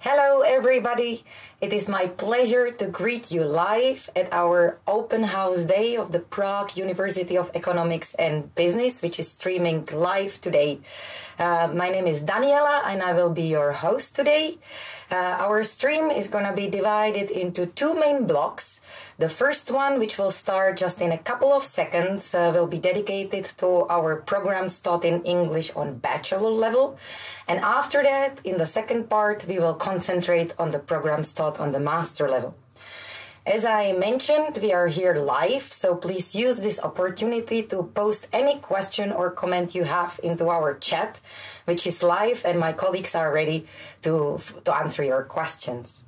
Hello everybody, it is my pleasure to greet you live at our open house day of the Prague University of Economics and Business, which is streaming live today. My name is Daniela and I will be your host today. Our stream is going to be divided into two main blocks. The first one, which will start just in a couple of seconds, will be dedicated to our programs taught in English on bachelor level. And after that, in the second part, we will concentrate on the programs taught on the master level. As I mentioned, we are here live, so please use this opportunity to post any question or comment you have into our chat, which is live, and my colleagues are ready to answer your questions.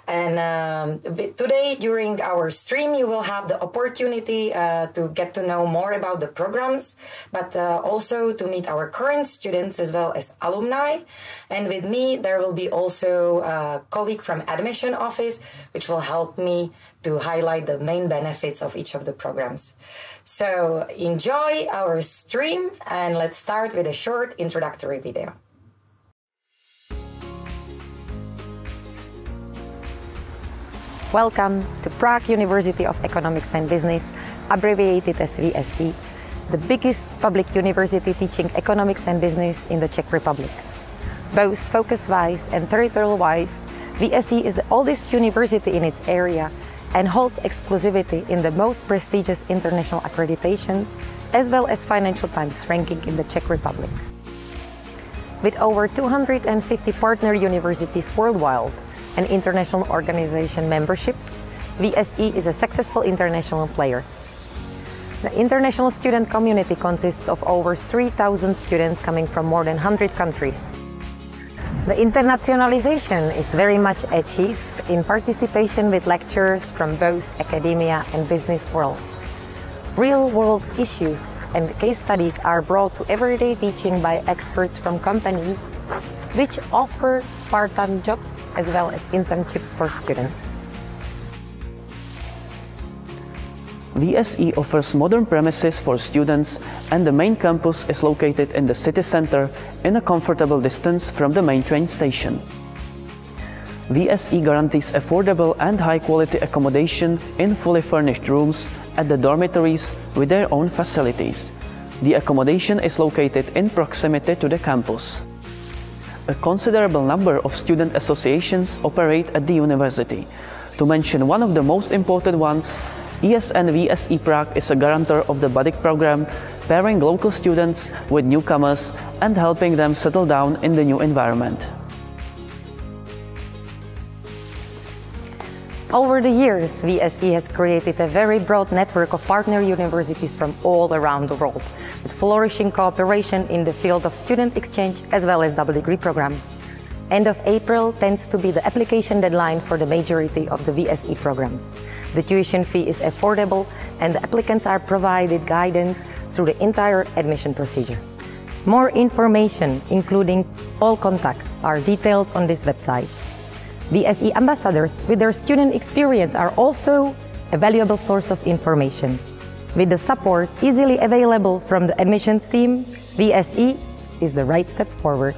And today, during our stream, you will have the opportunity to get to know more about the programs, but also to meet our current students as well as alumni. And with me, there will be also a colleague from admission office, which will help me to highlight the main benefits of each of the programs. So enjoy our stream, and let's start with a short introductory video. Welcome to Prague University of Economics and Business, abbreviated as VSE, the biggest public university teaching economics and business in the Czech Republic. Both focus-wise and territorial-wise, VSE is the oldest university in its area and holds exclusivity in the most prestigious international accreditations, as well as Financial Times ranking in the Czech Republic. With over 250 partner universities worldwide, and international organization memberships, VSE is a successful international player. The international student community consists of over 3,000 students coming from more than 100 countries. The internationalization is very much achieved in participation with lecturers from both academia and business world. Real-world issues and case studies are brought to everyday teaching by experts from companies, which offer part-time jobs as well as internships for students. VSE offers modern premises for students, and the main campus is located in the city center in a comfortable distance from the main train station. VSE guarantees affordable and high-quality accommodation in fully furnished rooms at the dormitories with their own facilities. The accommodation is located in proximity to the campus. A considerable number of student associations operate at the university. To mention one of the most important ones, ESN VSE Prague is a guarantor of the BADIC program, pairing local students with newcomers and helping them settle down in the new environment. Over the years, VSE has created a very broad network of partner universities from all around the world, with flourishing cooperation in the field of student exchange as well as double degree programs. End of April tends to be the application deadline for the majority of the VSE programs. The tuition fee is affordable and the applicants are provided guidance through the entire admission procedure. More information, including all contacts, are detailed on this website. VSE ambassadors with their student experience are also a valuable source of information. With the support easily available from the admissions team, VSE is the right step forward.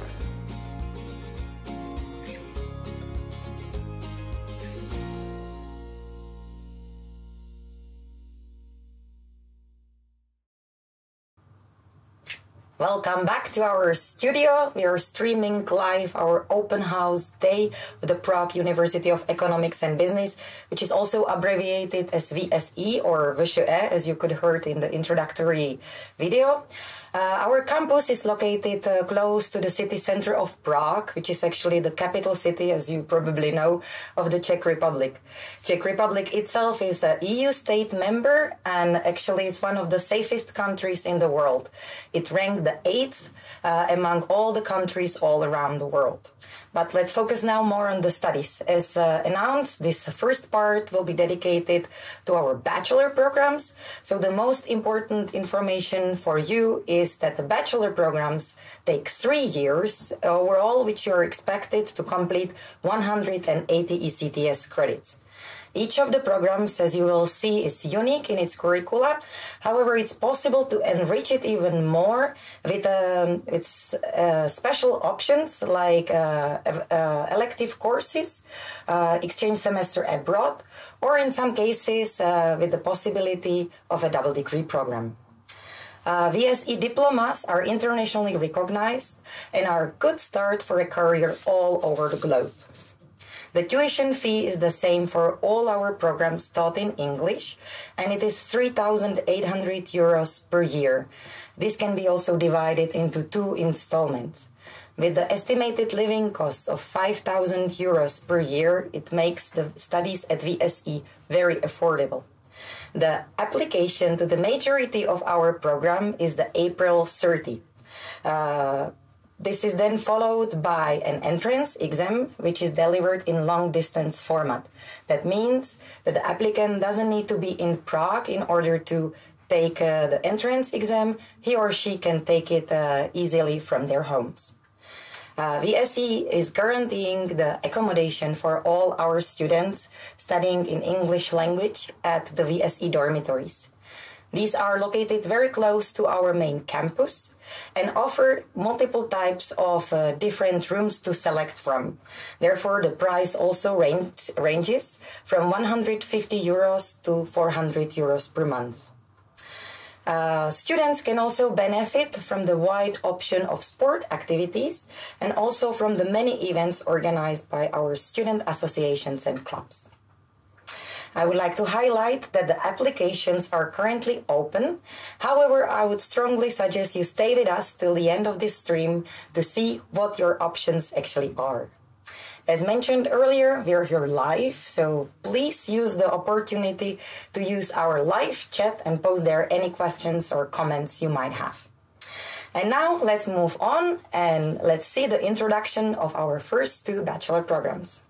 Welcome back to our studio. We are streaming live our open house day with the Prague University of Economics and Business, which is also abbreviated as VSE or VSE, as you could heard in the introductory video. Our campus is located close to the city center of Prague, which is actually the capital city, as you probably know, of the Czech Republic. Czech Republic itself is an EU state member, and actually it's one of the safest countries in the world. It ranked the 8th among all the countries all around the world. But let's focus now more on the studies. As announced, this first part will be dedicated to our bachelor programs. So the most important information for you is that the bachelor programs take 3 years overall, which you are expected to complete 180 ECTS credits. Each of the programs, as you will see, is unique in its curricula. However, it's possible to enrich it even more with special options like elective courses, exchange semester abroad, or in some cases with the possibility of a double degree program. VSE diplomas are internationally recognized and are a good start for a career all over the globe. The tuition fee is the same for all our programs taught in English, and it is 3,800 euros per year. This can be also divided into 2 installments. With the estimated living costs of 5,000 euros per year, it makes the studies at VSE very affordable. The application to the majority of our program is the April 30. This is then followed by an entrance exam, which is delivered in long-distance format. That means that the applicant doesn't need to be in Prague in order to take the entrance exam. He or she can take it easily from their homes. VSE is guaranteeing the accommodation for all our students studying in English language at the VSE dormitories. These are located very close to our main campus and offer multiple types of different rooms to select from. Therefore, the price also ranges from 150 euros to 400 euros per month. Students can also benefit from the wide option of sport activities and also from the many events organized by our student associations and clubs. I would like to highlight that the applications are currently open. However, I would strongly suggest you stay with us till the end of this stream to see what your options actually are. As mentioned earlier, we're here live, so please use the opportunity to use our live chat and post there any questions or comments you might have. And now let's move on and let's see the introduction of our first 2 bachelor programs.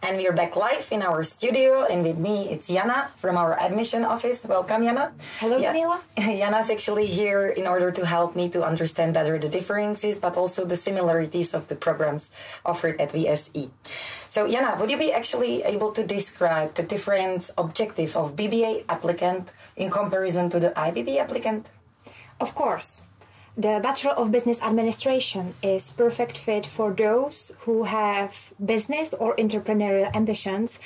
And we are back live in our studio, and with me it's Jana from our admission office. Welcome, Jana. Hello, Daniela. Jana's actually here in order to help me to understand better the differences, but also the similarities of the programs offered at VSE. So, Jana, would you be actually able to describe the different objectives of BBA applicant in comparison to the IBB applicant? Of course. The Bachelor of Business Administration is perfect fit for those who have business or entrepreneurial ambitions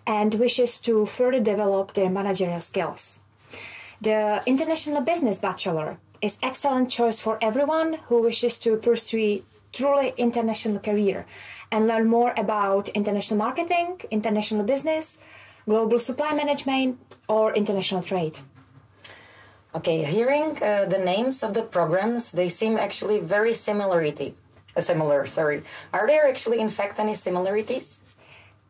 and wishes to further develop their managerial skills. The International Business Bachelor is excellent choice for everyone who wishes to pursue truly international career and learn more about international marketing, international business, global supply management, or international trade. Okay, hearing the names of the programs, they seem actually very similar. Are there actually in fact any similarities?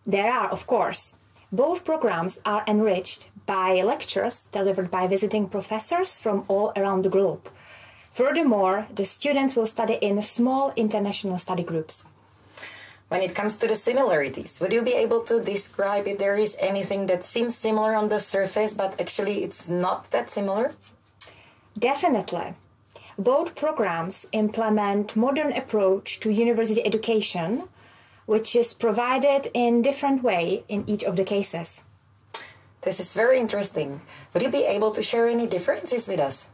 There are, of course. Both programs are enriched by lectures delivered by visiting professors from all around the globe. Furthermore, the students will study in small international study groups. When it comes to the similarities, would you be able to describe if there is anything that seems similar on the surface, but actually it's not that similar? Definitely. Both programs implement modern approach to university education, which is provided in different way in each of the cases. This is very interesting. Would you be able to share any differences with us?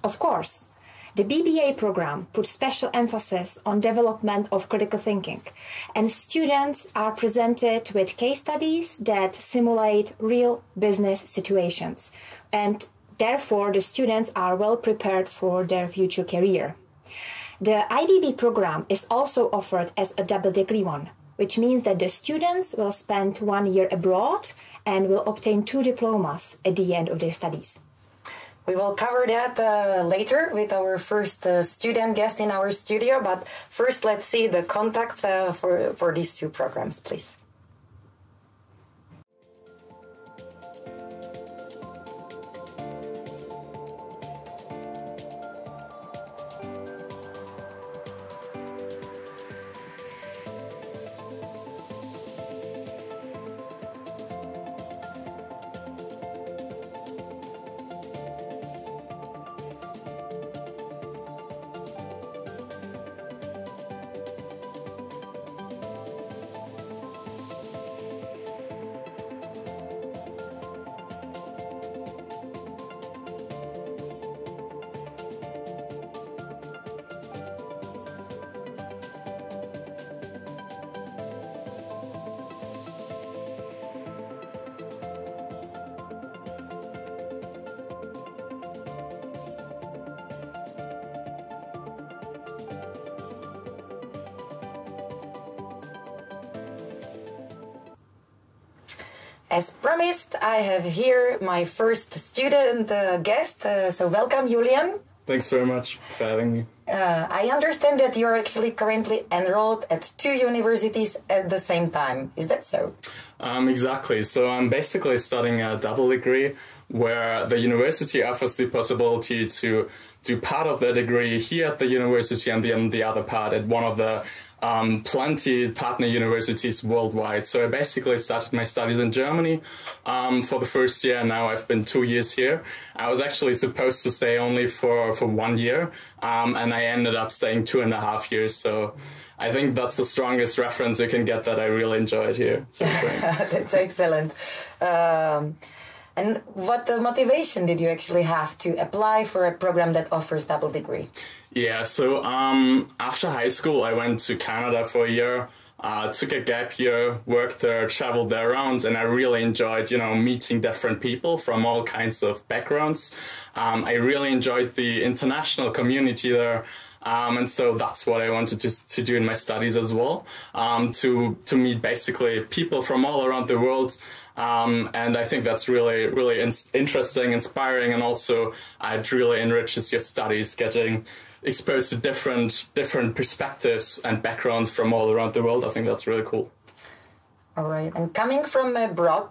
Of course. The BBA program puts special emphasis on development of critical thinking, and students are presented with case studies that simulate real business situations, and therefore the students are well prepared for their future career. The IBB program is also offered as a double degree one, which means that the students will spend 1 year abroad and will obtain 2 diplomas at the end of their studies. We will cover that later with our first student guest in our studio, but first let's see the contacts for these 2 programs, please. As promised, I have here my first student guest, so welcome, Julian. Thanks very much for having me. I understand that you're actually currently enrolled at 2 universities at the same time. Is that so? Exactly. So I'm basically studying a double degree where the university offers the possibility to do part of the degree here at the university and then the other part at one of the plenty partner universities worldwide. So I basically started my studies in Germany for the first year. Now I've been 2 years here. I was actually supposed to stay only for 1 year, and I ended up staying 2.5 years. So I think that's the strongest reference you can get that I really enjoyed here. That's excellent. And what motivation did you actually have to apply for a program that offers double degree? Yeah, so after high school, I went to Canada for a year, took a gap year, worked there, traveled there around, and I really enjoyed, meeting different people from all kinds of backgrounds. I really enjoyed the international community there. And so that's what I wanted to do in my studies as well, to meet basically people from all around the world. And I think that's really interesting, inspiring, and also it really enriches your studies, getting exposed to different perspectives and backgrounds from all around the world. I think that's really cool. All right. And coming from abroad,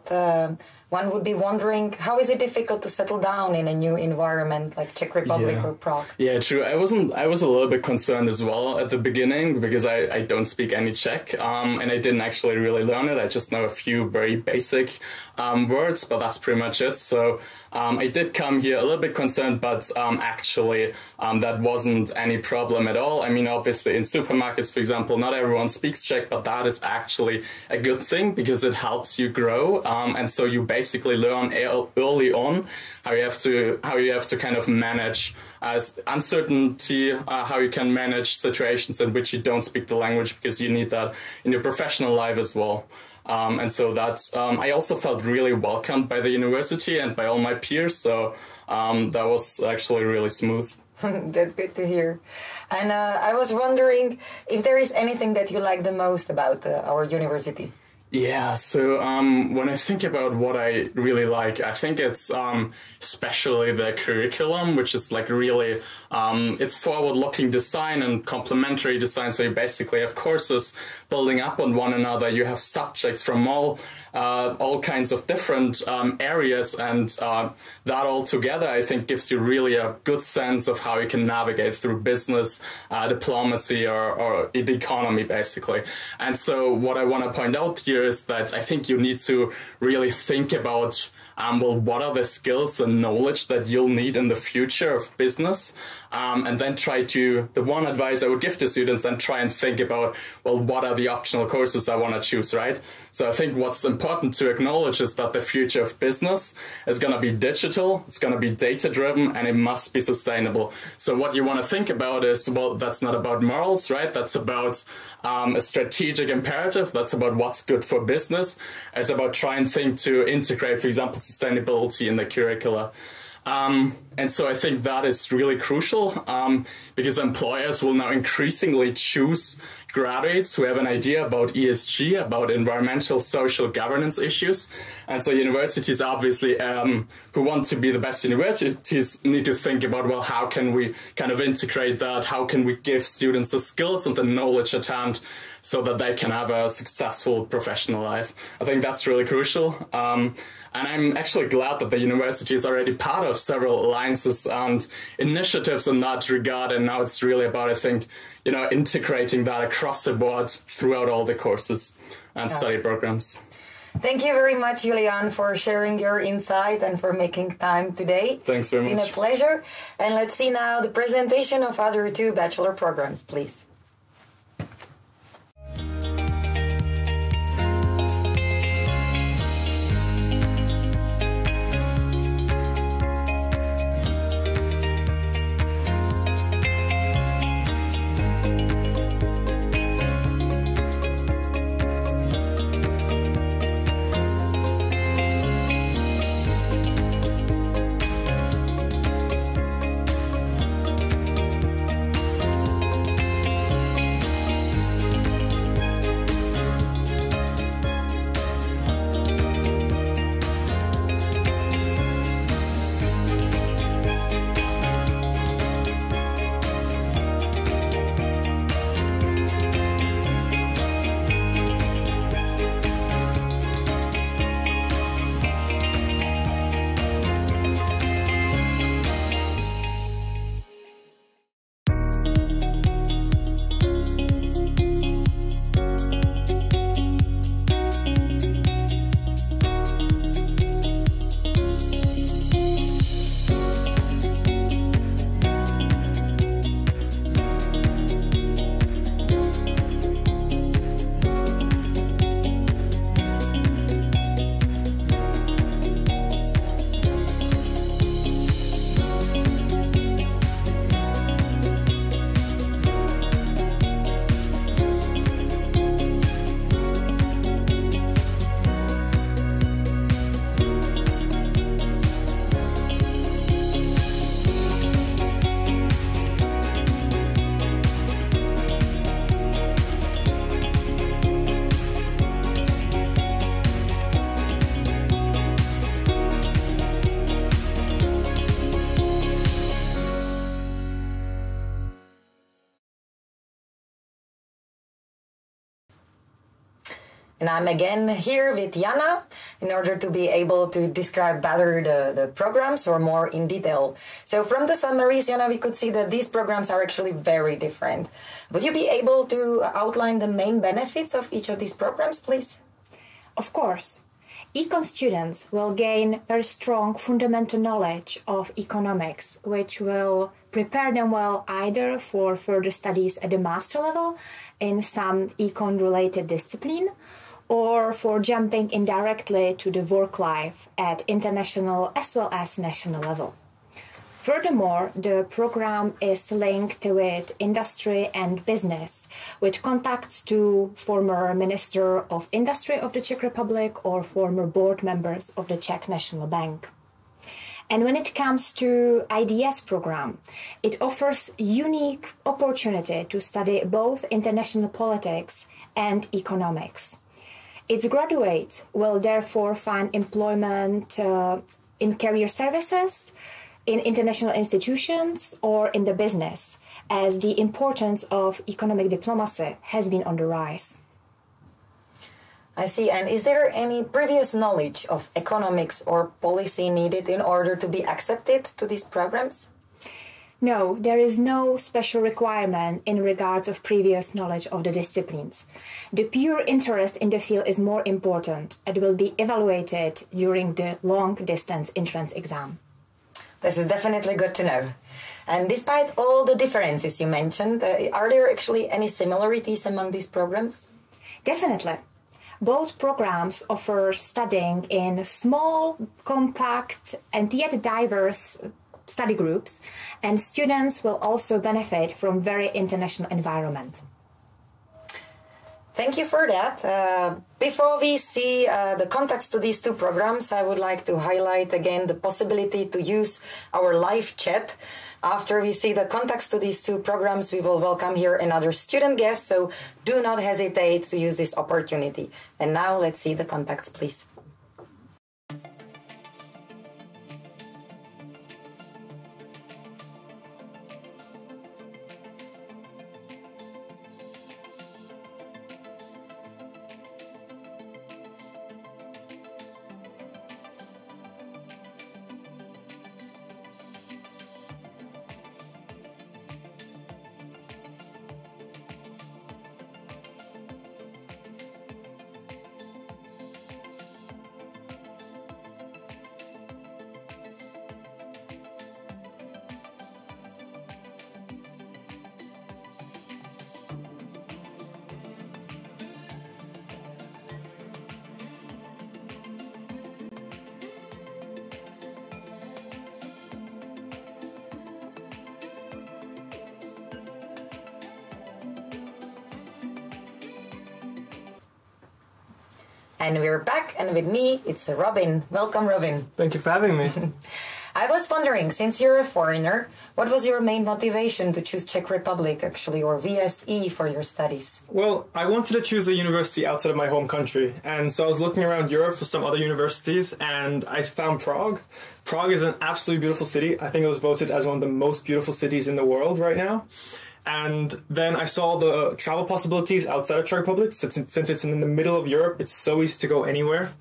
one would be wondering, how is it difficult to settle down in a new environment like Czech Republic or Prague? Yeah, true. I was a little bit concerned as well at the beginning because I don't speak any Czech, and I didn't actually really learn it. I just know a few very basic words, but that's pretty much it. So I did come here a little bit concerned, but actually that wasn't any problem at all. I mean, obviously in supermarkets, for example, not everyone speaks Czech, but that is actually a good thing because it helps you grow, and so you basically learn early on how you have to kind of manage uncertainty, how you can manage situations in which you don't speak the language, because you need that in your professional life as well. And so that's, I also felt really welcomed by the university and by all my peers. So that was actually really smooth. That's good to hear. And I was wondering if there is anything that you like the most about our university. Yeah, so when I think about what I really like, I think it's especially the curriculum, which is like really, it's forward-looking design and complementary design. So you basically have courses building up on one another. You have subjects from all kinds of different areas, and that all together, I think, gives you really a good sense of how you can navigate through business, diplomacy, or the economy, basically. And so what I want to point out here is that I think you need to really think about well, what are the skills and knowledge that you'll need in the future of business? And then the one advice I would give to students, then try and think about, well, what are the optional courses I want to choose, right? So I think what's important to acknowledge is that the future of business is going to be digital, it's going to be data-driven, and it must be sustainable. So what you want to think about is, well, that's not about morals, right? That's about a strategic imperative. That's about what's good for business. It's about trying to think to integrate, for example, sustainability in the curricula. And so I think that is really crucial because employers will now increasingly choose graduates who have an idea about ESG, about environmental, social governance issues. And so universities obviously who want to be the best universities need to think about, well, how can we kind of integrate that? How can we give students the skills and the knowledge at hand so that they can have a successful professional life? I think that's really crucial. And I'm actually glad that the university is already part of several alliances and initiatives in that regard. And now it's really about, I think, you know, integrating that across the board throughout all the courses and study programs. Thank you very much, Julian, for sharing your insight and for making time today. Thanks very much. It's been a pleasure. And let's see now the presentation of other two bachelor programs, please. And I'm again here with Jana in order to be able to describe better the programs or more in detail. So from the summaries, Jana, we could see that these programs are actually very different. Would you be able to outline the main benefits of each of these programs, please? Of course. Econ students will gain very strong fundamental knowledge of economics, which will prepare them well either for further studies at the master level in some econ-related discipline, or for jumping indirectly to the work life at international as well as national level. Furthermore, the program is linked with industry and business, with contacts to former Minister of Industry of the Czech Republic or former board members of the Czech National Bank. And when it comes to IDS program, it offers unique opportunity to study both international politics and economics. Its graduates will therefore find employment in career services, in international institutions, or in the business, as the importance of economic diplomacy has been on the rise. I see. And is there any previous knowledge of economics or policy needed in order to be accepted to these programs? No, there is no special requirement in regards of previous knowledge of the disciplines. The pure interest in the field is more important and will be evaluated during the long-distance entrance exam. This is definitely good to know. And despite all the differences you mentioned, are there actually any similarities among these programs? Definitely. Both programs offer studying in small, compact, and yet diverse study groups, and students will also benefit from very international environment. Thank you for that. Before we see the contacts to these two programs, I would like to highlight again the possibility to use our live chat. After we see the contacts to these two programs, we will welcome here another student guest, so do not hesitate to use this opportunity. And now let's see the contacts, please. And we're back, and with me, it's Robin. Welcome, Robin. Thank you for having me. I was wondering, since you're a foreigner, what was your main motivation to choose Czech Republic, actually, or VSE for your studies? Well, I wanted to choose a university outside of my home country, and so I was looking around Europe for some other universities, and I found Prague. Prague is an absolutely beautiful city. I think it was voted as one of the most beautiful cities in the world right now. And then I saw the travel possibilities outside of Czech Republic. Since it's in the middle of Europe, it's so easy to go anywhere.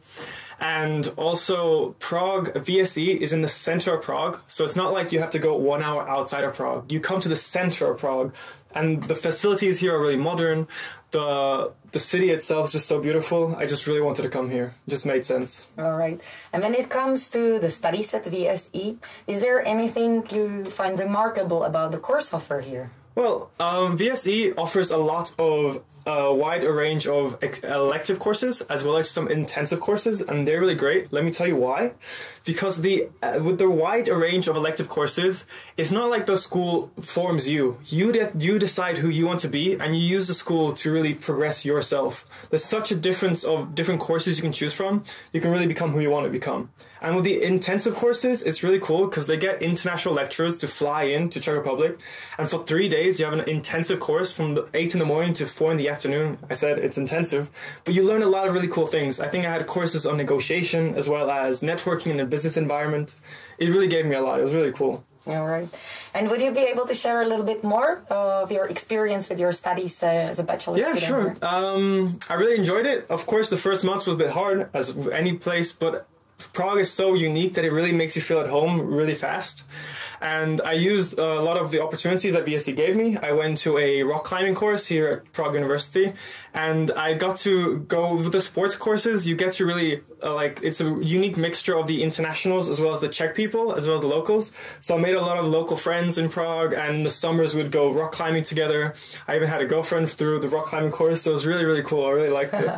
And also Prague, VSE is in the center of Prague. So it's not like you have to go 1 hour outside of Prague. You come to the center of Prague. And the facilities here are really modern. The city itself is just so beautiful. I just really wanted to come here. It just made sense. All right. And when it comes to the studies at VSE, is there anything you find remarkable about the course offer here? Well, VSE offers a lot of wide range of elective courses as well as some intensive courses, and they're really great. Let me tell you why. Because with the wide range of elective courses, it's not like the school forms you. You decide who you want to be, and you use the school to really progress yourself. There's such a difference of different courses you can choose from. You can really become who you want to become. And with the intensive courses, it's really cool because they get international lecturers to fly in to Czech Republic. And for 3 days, you have an intensive course from 8 in the morning to 4 in the afternoon. I said it's intensive, but you learn a lot of really cool things. I think I had courses on negotiation as well as networking in a business environment. It really gave me a lot. It was really cool. All right. And would you be able to share a little bit more of your experience with your studies as a bachelor student? Yeah, sure. I really enjoyed it. Of course, the first months was a bit hard, as any place, but Prague is so unique that it really makes you feel at home really fast. And I used a lot of the opportunities that VSE gave me. I went to a rock climbing course here at Prague University, and I got to go with the sports courses. You get to really, it's a unique mixture of the internationals as well as the Czech people, as well as the locals. So I made a lot of local friends in Prague, and in the summers we'd go rock climbing together. I even had a girlfriend through the rock climbing course, so it was really, really cool. I really liked it.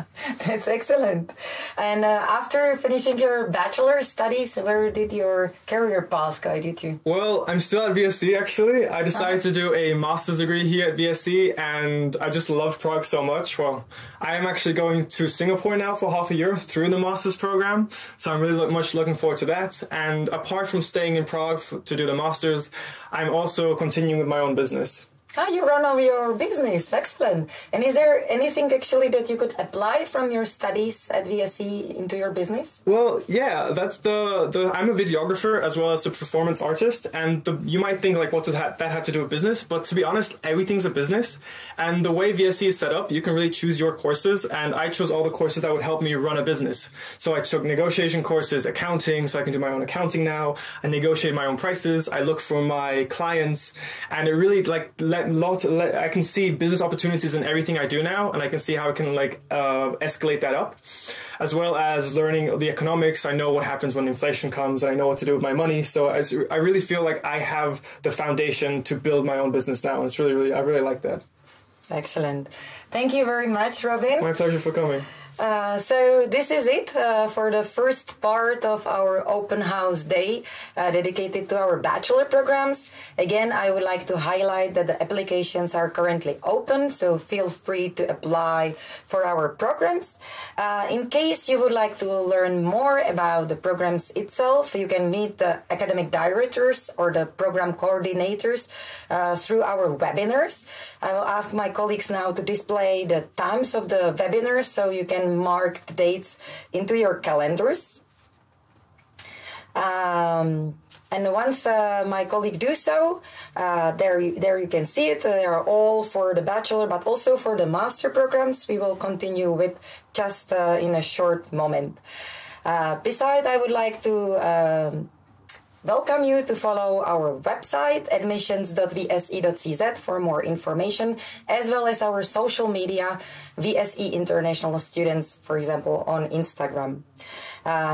That's excellent. And after finishing your bachelor studies, where did your career path guide you to? Well, I'm still at VSE, actually. I decided to do a master's degree here at VSE, and I just love Prague so much. Well, I am actually going to Singapore now for half a year through the master's program, so I'm really much looking forward to that. And apart from staying in Prague to do the master's, I'm also continuing with my own business. You run on your business. Excellent. And is there anything actually that you could apply from your studies at VSE into your business? Well, yeah, that's I'm a videographer as well as a performance artist, and you might think like, what does that have to do with business? But to be honest, everything's a business. And the way VSE is set up, you can really choose your courses, and I chose all the courses that would help me run a business. So I took negotiation courses, accounting, so I can do my own accounting now. I negotiate my own prices. I look for my clients, and it really I can see business opportunities in everything I do now, and I can see how I can escalate that up, as well as learning the economics. I know what happens when inflation comes, and I know what to do with my money. So I really feel like I have the foundation to build my own business now, and it's really I really like that. Excellent. Thank you very much, Robin. My pleasure for coming. So this is it for the first part of our open house day dedicated to our bachelor programs. Again, I would like to highlight that the applications are currently open, so feel free to apply for our programs. In case you would like to learn more about the programs itself, you can meet the academic directors or the program coordinators through our webinars. I will ask my colleagues now to display the times of the webinars so you can mark the dates into your calendars. And once my colleague do so, there you can see it. They are all for the bachelor, but also for the master programs. We will continue with just in a short moment. Besides, I would like to welcome you to follow our website, admissions.vse.cz, for more information, as well as our social media, VSE International Students, for example, on Instagram.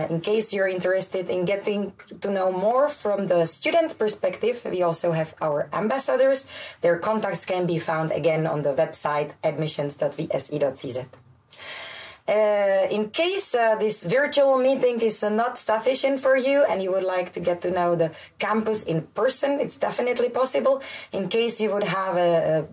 In case you're interested in getting to know more from the student perspective, we also have our ambassadors. Their contacts can be found again on the website, admissions.vse.cz. In case this virtual meeting is not sufficient for you and you would like to get to know the campus in person, it's definitely possible. In case you would have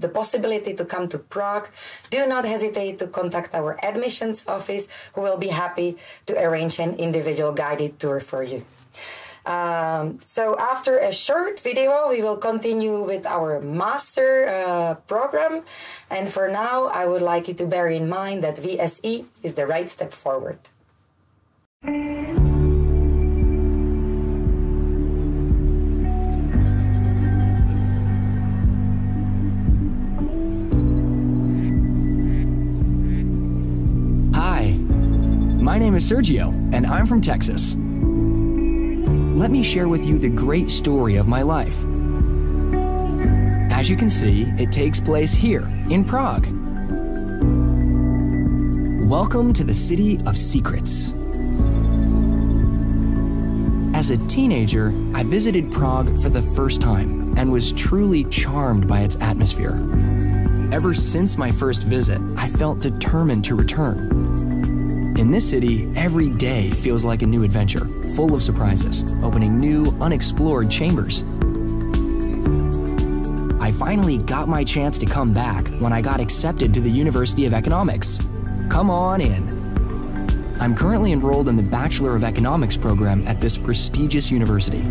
the possibility to come to Prague, do not hesitate to contact our admissions office, who will be happy to arrange an individual guided tour for you. So after a short video, we will continue with our master program. And for now, I would like you to bear in mind that VSE is the right step forward. Hi, my name is Sergio, and I'm from Texas. Let me share with you the great story of my life. As you can see, it takes place here in Prague. Welcome to the city of secrets. As a teenager, I visited Prague for the first time and was truly charmed by its atmosphere. Ever since my first visit, I felt determined to return. In this city, every day feels like a new adventure, full of surprises, opening new, unexplored chambers. I finally got my chance to come back when I got accepted to the University of Economics. Come on in. I'm currently enrolled in the Bachelor of Economics program at this prestigious university.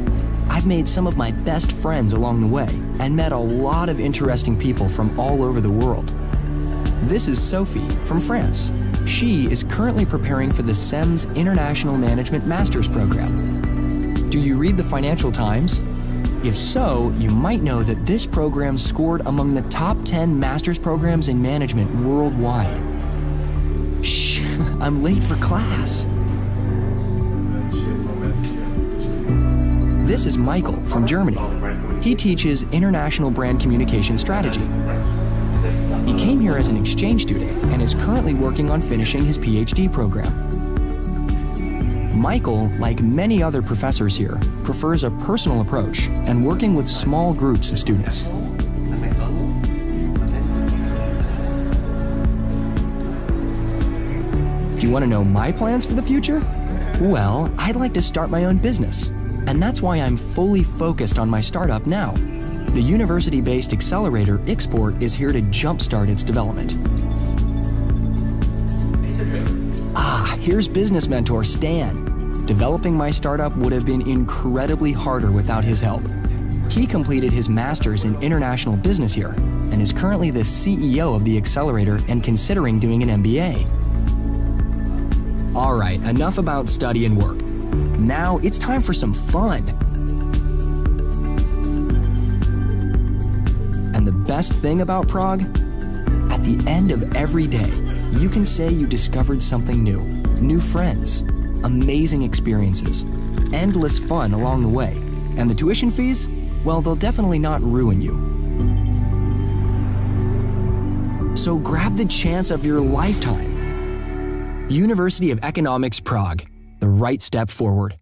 I've made some of my best friends along the way and met a lot of interesting people from all over the world. This is Sophie from France. She is currently preparing for the CEMS International Management Master's Program. Do you read the Financial Times? If so, you might know that this program scored among the top 10 master's programs in management worldwide. Shh, I'm late for class. This is Michael from Germany. He teaches international brand communication strategy. He came here as an exchange student and is currently working on finishing his PhD program. Michael, like many other professors here, prefers a personal approach and working with small groups of students. Do you want to know my plans for the future? Well, I'd like to start my own business, and that's why I'm fully focused on my startup now. The university-based accelerator Export is here to jumpstart its development. Here's business mentor Stan. Developing my startup would have been incredibly harder without his help. He completed his master's in international business here and is currently the CEO of the accelerator and considering doing an MBA. All right, enough about study and work. Now it's time for some fun. And the best thing about Prague? At the end of every day, you can say you discovered something new friends, amazing experiences, endless fun along the way. And the tuition fees? Well, they'll definitely not ruin you. So grab the chance of your lifetime. University of Economics Prague, the right step forward.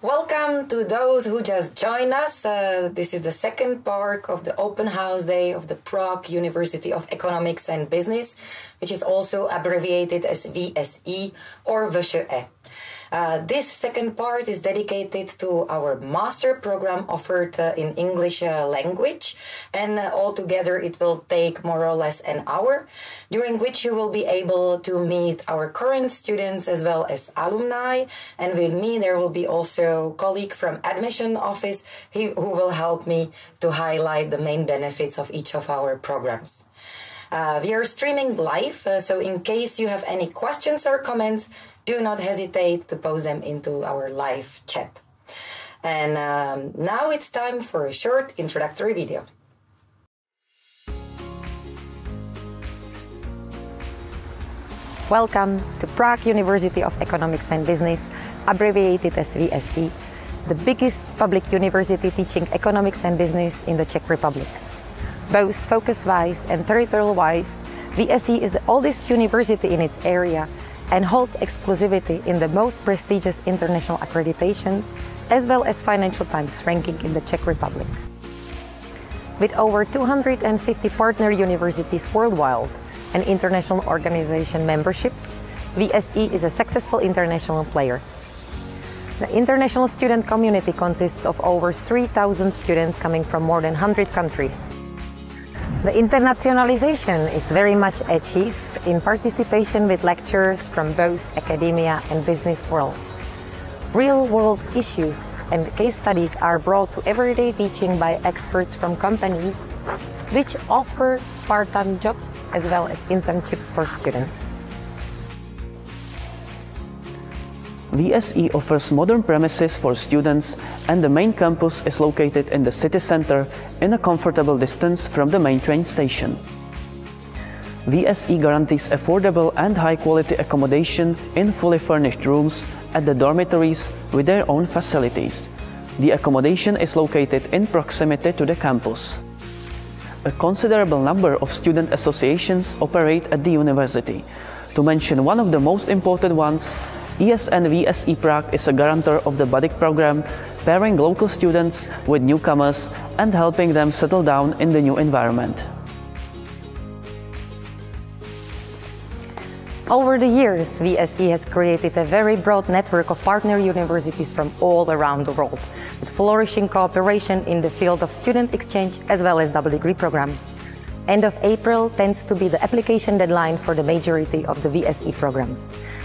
Welcome to those who just joined us. This is the second part of the open house day of the Prague University of Economics and Business, which is also abbreviated as VSE or VSE. This second part is dedicated to our master program offered in English language, and altogether it will take more or less an hour, during which you will be able to meet our current students as well as alumni, and with me there will be also a colleague from admission office who will help me to highlight the main benefits of each of our programs. We are streaming live, so in case you have any questions or comments, do not hesitate to post them into our live chat. And now it's time for a short introductory video. Welcome to Prague University of Economics and Business, abbreviated as VSE, the biggest public university teaching economics and business in the Czech Republic. Both focus-wise and territorial-wise, VSE is the oldest university in its area and holds exclusivity in the most prestigious international accreditations, as well as Financial Times ranking in the Czech Republic. With over 250 partner universities worldwide and international organization memberships, VSE is a successful international player. The international student community consists of over 3,000 students coming from more than 100 countries. The internationalization is very much achieved in participation with lecturers from both academia and business world. Real-world issues and case studies are brought to everyday teaching by experts from companies, which offer part-time jobs as well as internships for students. VSE offers modern premises for students, and the main campus is located in the city center in a comfortable distance from the main train station. VSE guarantees affordable and high-quality accommodation in fully furnished rooms at the dormitories with their own facilities. The accommodation is located in proximity to the campus. A considerable number of student associations operate at the university. To mention one of the most important ones, ESN VSE Prague is a guarantor of the BADIC program, pairing local students with newcomers and helping them settle down in the new environment. Over the years, VSE has created a very broad network of partner universities from all around the world, with flourishing cooperation in the field of student exchange as well as double degree programs. End of April tends to be the application deadline for the majority of the VSE programs.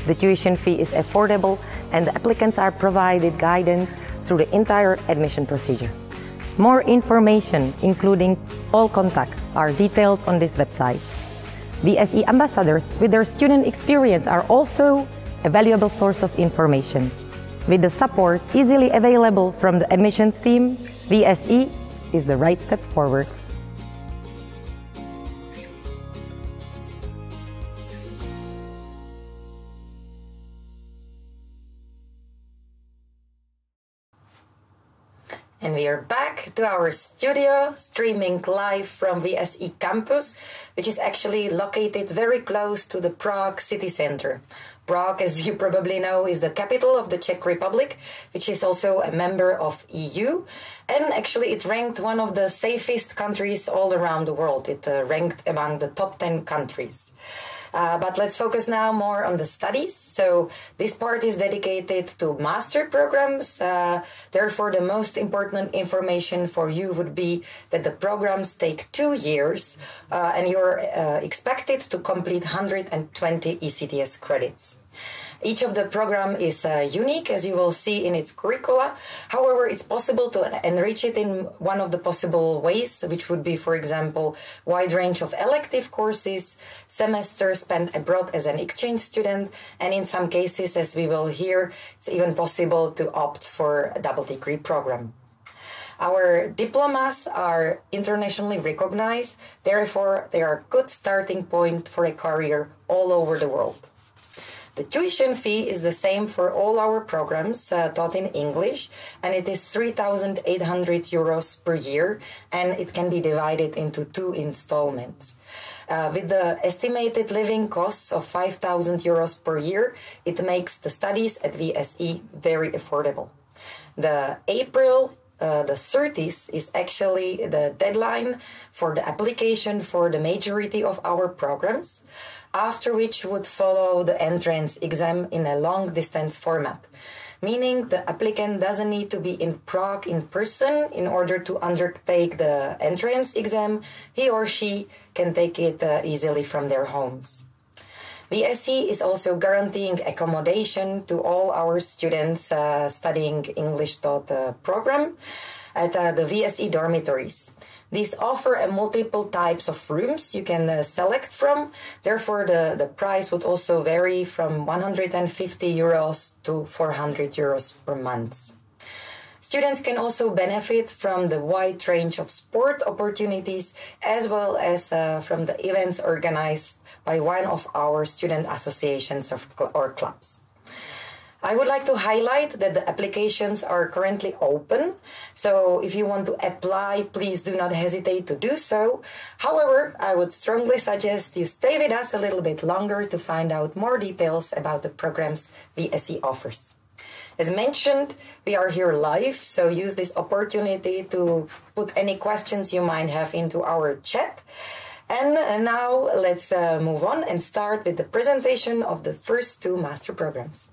The tuition fee is affordable and the applicants are provided guidance through the entire admission procedure. More information, including all contacts, are detailed on this website. VSE ambassadors with their student experience are also a valuable source of information. With the support easily available from the admissions team, VSE is the right step forward. And we are back to our studio, streaming live from VSE campus, which is actually located very close to the Prague city center. Prague, as you probably know, is the capital of the Czech Republic, which is also a member of EU. And actually it ranked one of the safest countries all around the world. It ranked among the top 10 countries. But let's focus now more on the studies. So this part is dedicated to master programs. Therefore, the most important information for you would be that the programs take 2 years and you're expected to complete 120 ECTS credits. Each of the program is unique, as you will see in its curricula. However, it's possible to enrich it in one of the possible ways, which would be, for example, wide range of elective courses, semester spent abroad as an exchange student, and in some cases, as we will hear, it's even possible to opt for a double degree program. Our diplomas are internationally recognized, therefore they are a good starting point for a career all over the world. The tuition fee is the same for all our programs taught in English, and it is 3,800 euros per year, and it can be divided into 2 installments. With the estimated living costs of 5,000 euros per year, it makes the studies at VSE very affordable. The April the 30th is actually the deadline for the application for the majority of our programs, after which would follow the entrance exam in a long-distance format, meaning the applicant doesn't need to be in Prague in person in order to undertake the entrance exam. He or she can take it easily from their homes. VSE is also guaranteeing accommodation to all our students studying English taught program at the VSE dormitories. These offer multiple types of rooms you can select from. Therefore, the price would also vary from 150 euros to 400 euros per month. Students can also benefit from the wide range of sport opportunities as well as from the events organized by one of our student associations or clubs. I would like to highlight that the applications are currently open, so if you want to apply, please do not hesitate to do so. However, I would strongly suggest you stay with us a little bit longer to find out more details about the programs VSE offers. As mentioned, we are here live, so use this opportunity to put any questions you might have into our chat. And now let's move on and start with the presentation of the first 2 master programs.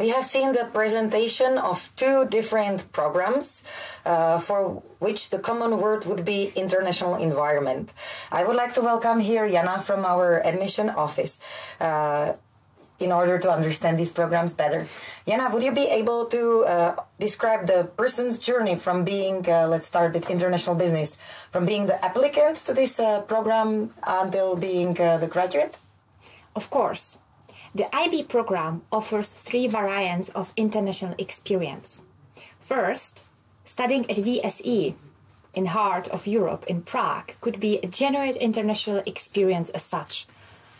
We have seen the presentation of two different programs for which the common word would be international environment. I would like to welcome here Jana from our admission office in order to understand these programs better. Jana, would you be able to describe the person's journey from being, let's start with international business, from being the applicant to this program until being the graduate? Of course. The IB program offers three variants of international experience. First, studying at VSE in heart of Europe in Prague could be a genuine international experience as such.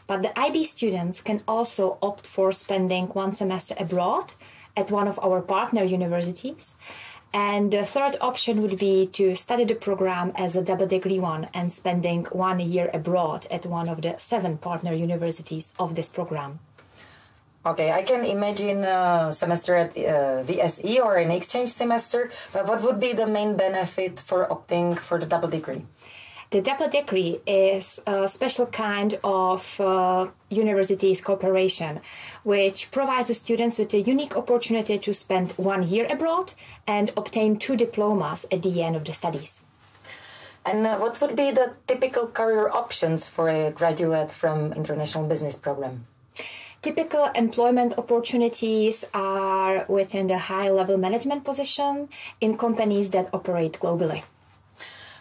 But the IB students can also opt for spending one semester abroad at one of our partner universities. And the third option would be to study the program as a double degree one and spending 1 year abroad at one of the 7 partner universities of this program. Okay, I can imagine a semester at VSE or an exchange semester, but what would be the main benefit for opting for the double degree? The double degree is a special kind of universities cooperation, which provides the students with a unique opportunity to spend 1 year abroad and obtain 2 diplomas at the end of the studies. And what would be the typical career options for a graduate from international business program? Typical employment opportunities are within the high-level management position in companies that operate globally.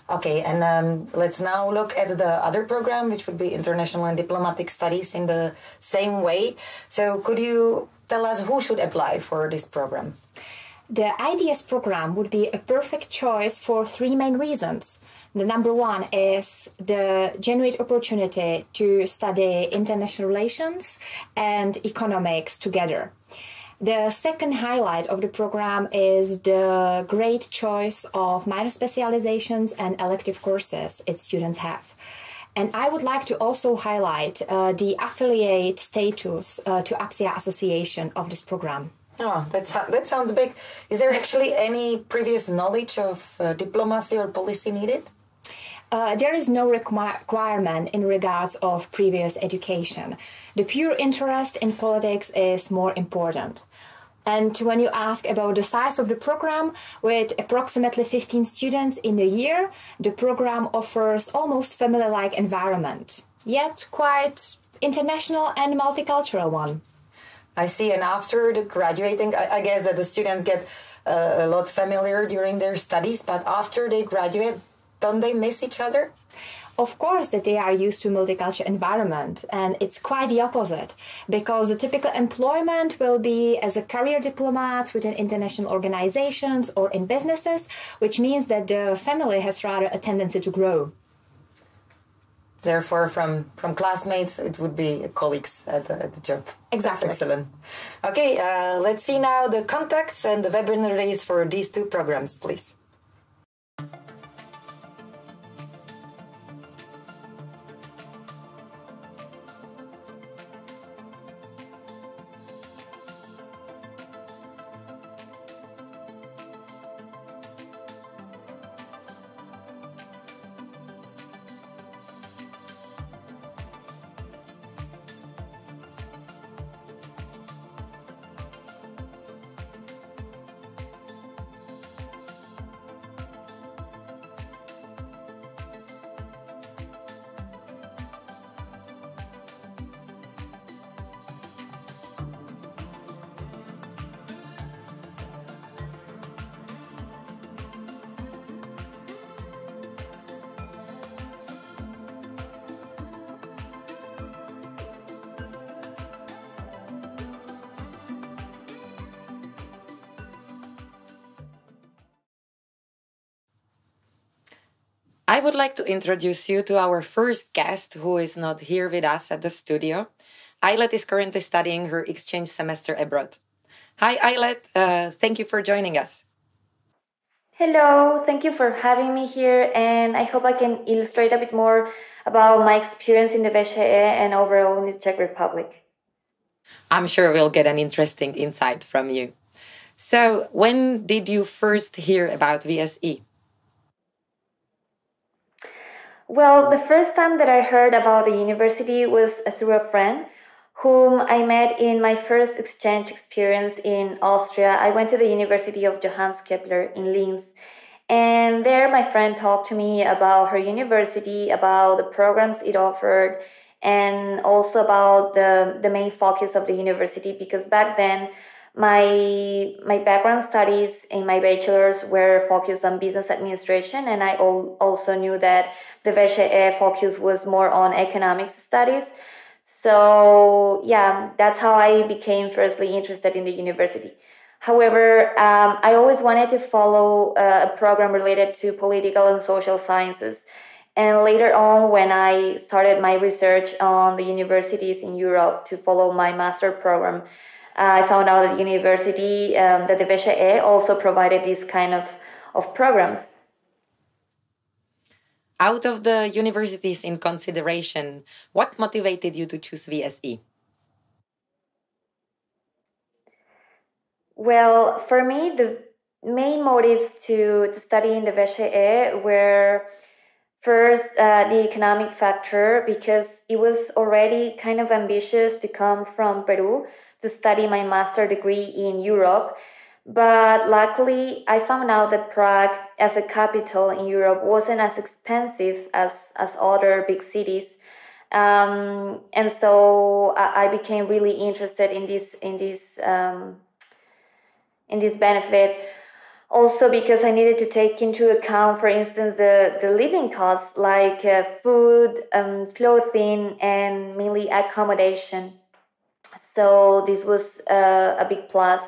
Okay, and let's now look at the other program, which would be International and Diplomatic Studies in the same way. So could you tell us who should apply for this program? The IDS program would be a perfect choice for 3 main reasons. The number one is the genuine opportunity to study international relations and economics together. The second highlight of the program is the great choice of minor specializations and elective courses its students have. And I would like to also highlight the affiliate status to APSIA Association of this program. Oh, that sounds big. Is there actually any previous knowledge of diplomacy or policy needed? There is no requirement in regards of previous education. The pure interest in politics is more important. And when you ask about the size of the program, with approximately 15 students in a year, the program offers almost family-like environment, yet quite international and multicultural one. I see, and after the graduating, I guess that the students get a lot familiar during their studies, but after they graduate, don't they miss each other? Of course that they are used to multicultural environment, and it's quite the opposite, because the typical employment will be as a career diplomat within international organizations or in businesses, which means that the family has rather a tendency to grow. Therefore, from classmates, it would be colleagues at the job. Exactly. That's excellent. Okay, let's see now the contacts and the webinaries for these two programs, please. I would like to introduce you to our first guest who is not here with us at the studio. Ailed is currently studying her exchange semester abroad. Hi Ailed, thank you for joining us. Hello, thank you for having me here, and I hope I can illustrate a bit more about my experience in the VSE and overall in the Czech Republic. I'm sure we'll get an interesting insight from you. So, when did you first hear about VSE? Well, the first time that I heard about the university was through a friend whom I met in my first exchange experience in Austria. I went to the University of Johannes Kepler in Linz. And there my friend talked to me about her university, about the programs it offered, and also about the main focus of the university, because back then my background studies in my bachelor's were focused on business administration, and I also knew that the VSE focus was more on economics studies. So yeah, that's how I became firstly interested in the university. However, I always wanted to follow a program related to political and social sciences. And later on, when I started my research on the universities in Europe to follow my master program, I found out that university, that the VSE also provided this kind of programs. Out of the universities in consideration, what motivated you to choose VSE? Well, for me, the main motives to study in the VSE were first the economic factor, because it was already kind of ambitious to come from Peru to study my master degree in Europe. But luckily, I found out that Prague, as a capital in Europe, wasn't as expensive as other big cities. And so I became really interested in this benefit. Also because I needed to take into account, for instance, the living costs like food, clothing, and mainly accommodation. So this was a big plus.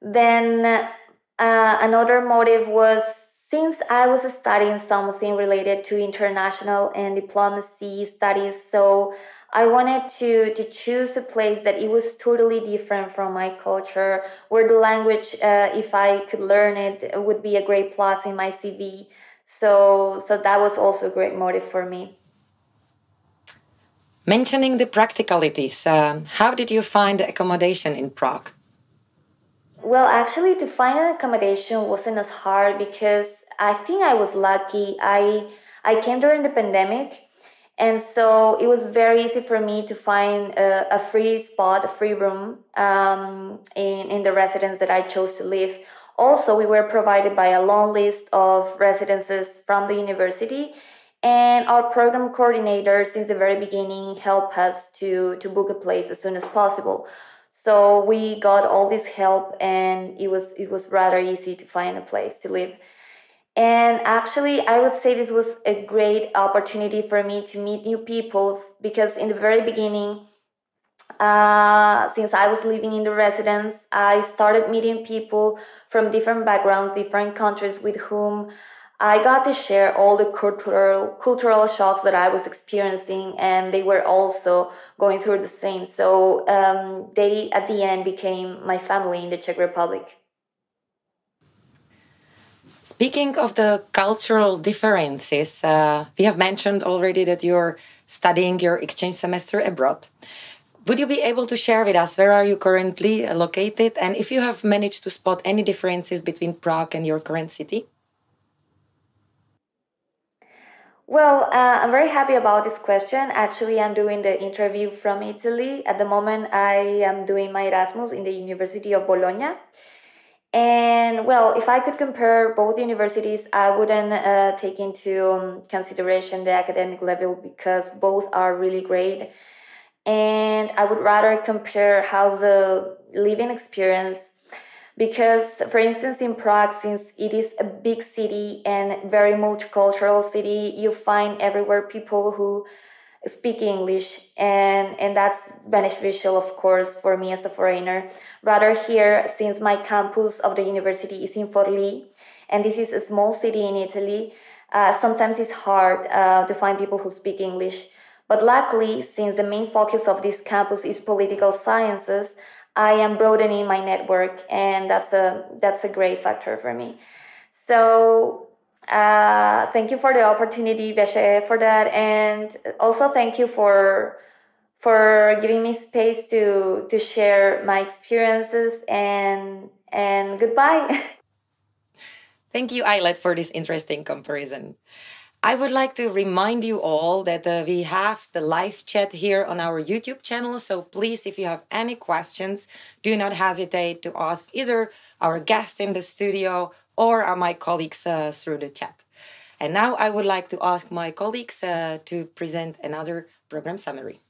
Then another motive was, since I was studying something related to international and diplomacy studies, so I wanted to choose a place that it was totally different from my culture, where the language, if I could learn it, would be a great plus in my CV. So that was also a great motive for me. Mentioning the practicalities, how did you find accommodation in Prague? Well, actually, to find an accommodation wasn't as hard, because I think I was lucky. I came during the pandemic, and so it was very easy for me to find a free spot, a free room in the residence that I chose to live. Also, we were provided by a long list of residences from the university, and our program coordinator since the very beginning helped us to book a place as soon as possible. So we got all this help, and it was rather easy to find a place to live. And actually, I would say this was a great opportunity for me to meet new people, because in the very beginning, since I was living in the residence, I started meeting people from different backgrounds, different countries, with whom I got to share all the cultural shocks that I was experiencing, and they were also going through the same. So they, at the end, became my family in the Czech Republic. Speaking of the cultural differences, we have mentioned already that you're studying your exchange semester abroad. Would you be able to share with us where are you currently located, and if you have managed to spot any differences between Prague and your current city? Well, I'm very happy about this question. Actually, I'm doing the interview from Italy. At the moment, I am doing my Erasmus in the University of Bologna. And well, if I could compare both universities, I wouldn't take into consideration the academic level, because both are really great. And I would rather compare how's the living experience, because, for instance, in Prague, since it is a big city and very multicultural city, you find everywhere people who speak English, and that's beneficial, of course, for me as a foreigner. Rather here, since my campus of the university is in Forlì, and this is a small city in Italy, sometimes it's hard to find people who speak English. But luckily, since the main focus of this campus is political sciences, I am broadening my network, and that's a great factor for me. So thank you for the opportunity, VSE, for that, and also thank you for giving me space to share my experiences, and goodbye. Thank you, Ailed, for this interesting comparison. I would like to remind you all that we have the live chat here on our YouTube channel. So please, if you have any questions, do not hesitate to ask either our guest in the studio or my colleagues through the chat. And now I would like to ask my colleagues to present another program summary.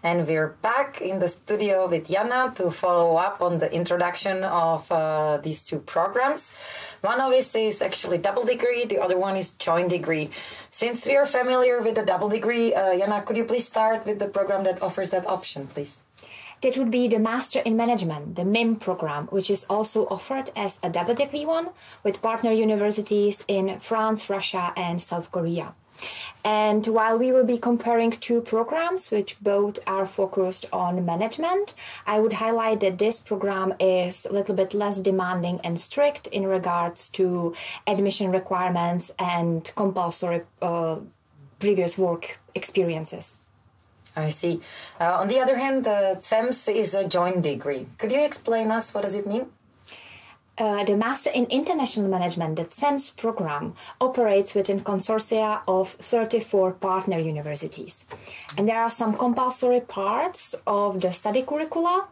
And we're back in the studio with Jana to follow up on the introduction of these two programs. One of it is actually double degree, the other one is joint degree. Since we are familiar with the double degree, Jana, could you please start with the program that offers that option, please? That would be the Master in Management, the MIM program, which is also offered as a double degree one with partner universities in France, Russia, and South Korea. And while we will be comparing two programs, which both are focused on management, I would highlight that this program is a little bit less demanding and strict in regards to admission requirements and compulsory previous work experiences. I see. On the other hand, the CEMS is a joint degree. Could you explain us what does it mean? The Master in International Management, the CEMS program, operates within consortia of 34 partner universities. And there are some compulsory parts of the study curricula.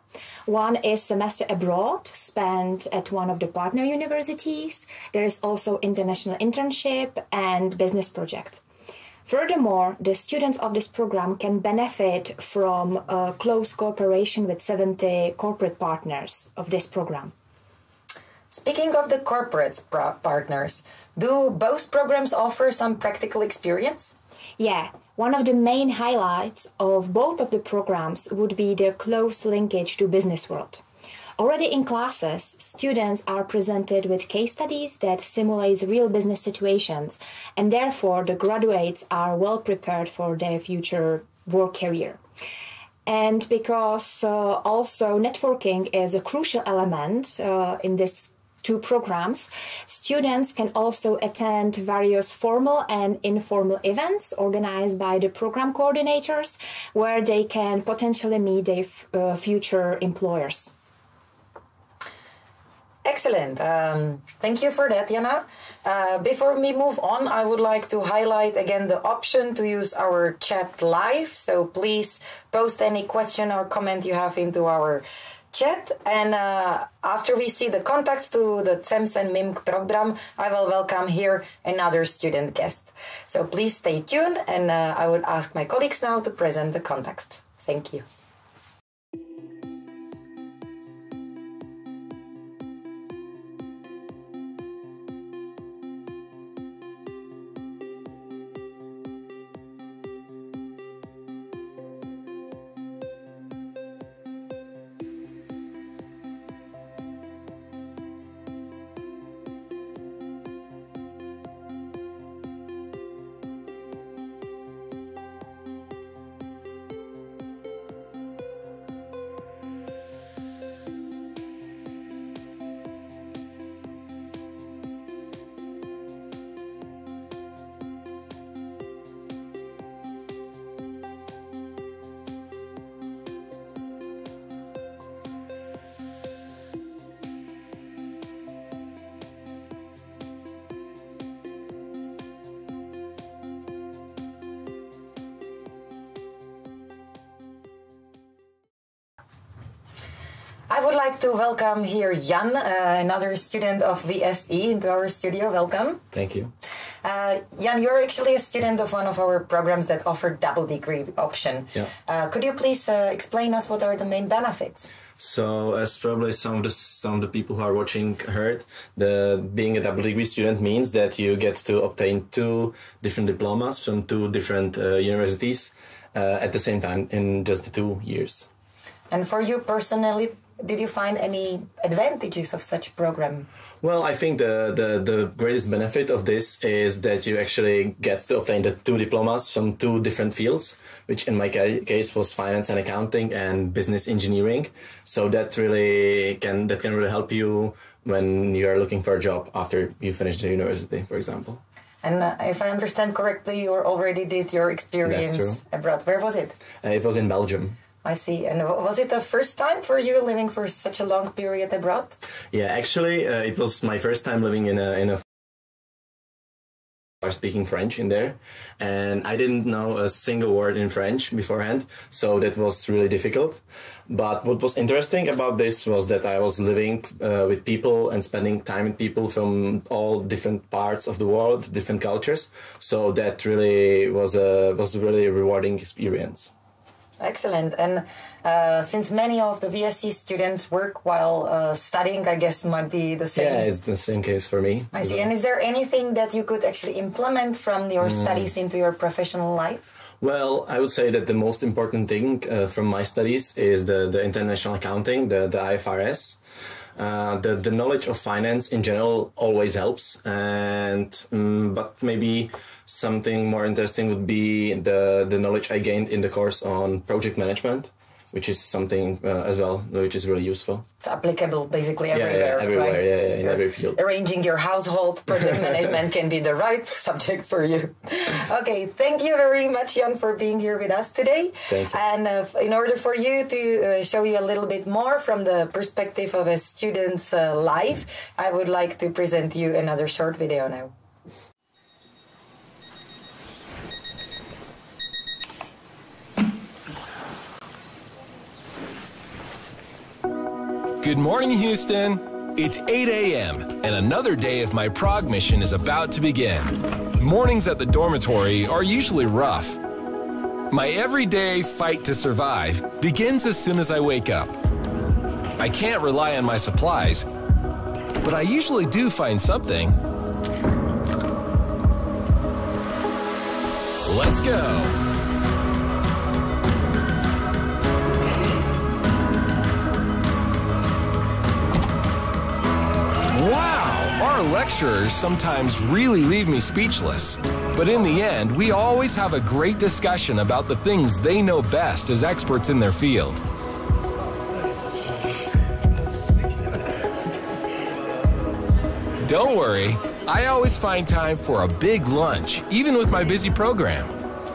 One is semester abroad, spent at one of the partner universities. There is also international internship and business project. Furthermore, the students of this program can benefit from close cooperation with 70 corporate partners of this program. Speaking of the corporate partners, do both programs offer some practical experience? Yeah, one of the main highlights of both of the programs would be their close linkage to business world. Already in classes, students are presented with case studies that simulate real business situations, and therefore the graduates are well prepared for their future work career. And because also networking is a crucial element in this two programs, students can also attend various formal and informal events organized by the program coordinators, where they can potentially meet their future employers. Excellent. Thank you for that, Jana. Before we move on, I would like to highlight again the option to use our chat live. So please post any question or comment you have into our chat, and after we see the contacts to the CEMS and MIM program, I will welcome here another student guest. So please stay tuned, and I would ask my colleagues now to present the contacts. Thank you. I would like to welcome here Jan, another student of VSE, into our studio. Welcome. Thank you. Jan, you're actually a student of one of our programs that offer double degree option. Yeah. Could you please explain us what are the main benefits? So, as probably some of the people who are watching heard, being a double degree student means that you get to obtain 2 different diplomas from 2 different universities at the same time in just the 2 years. And for you personally, did you find any advantages of such program? Well, I think the greatest benefit of this is that you actually get to obtain the 2 diplomas from 2 different fields, which in my case was finance and accounting and business engineering. So that really can really help you when you are looking for a job after you finish the university, for example. And if I understand correctly, you already did your experience abroad. Where was it? It was in Belgium. I see. And was it the first time for you living for such a long period abroad? Yeah, actually, it was my first time living in a speaking French in there, and I didn't know a single word in French beforehand, so that was really difficult. But what was interesting about this was that I was living with people and spending time with people from all different parts of the world, different cultures. So that really was a really rewarding experience. Excellent. And since many of the VSE students work while studying, I guess might be the same. Yeah, it's the same case for me. I see. And is there anything that you could actually implement from your studies into your professional life? Well, I would say that the most important thing from my studies is the international accounting, the IFRS. The knowledge of finance in general always helps, but maybe something more interesting would be the knowledge I gained in the course on project management, which is something as well, which is really useful. It's applicable basically everywhere. Yeah, everywhere, right? yeah, in every field. Arranging your household, project management can be the right subject for you. Okay, thank you very much, Jan, for being here with us today. Thank you. And in order for you to show you a little bit more from the perspective of a student's life, I would like to present you another short video now. Good morning, Houston. It's 8 a.m. and another day of my Prague mission is about to begin. Mornings at the dormitory are usually rough. My everyday fight to survive begins as soon as I wake up. I can't rely on my supplies, but I usually do find something. Let's go. Wow, our lecturers sometimes really leave me speechless. But in the end, we always have a great discussion about the things they know best as experts in their field. Don't worry, I always find time for a big lunch, even with my busy program.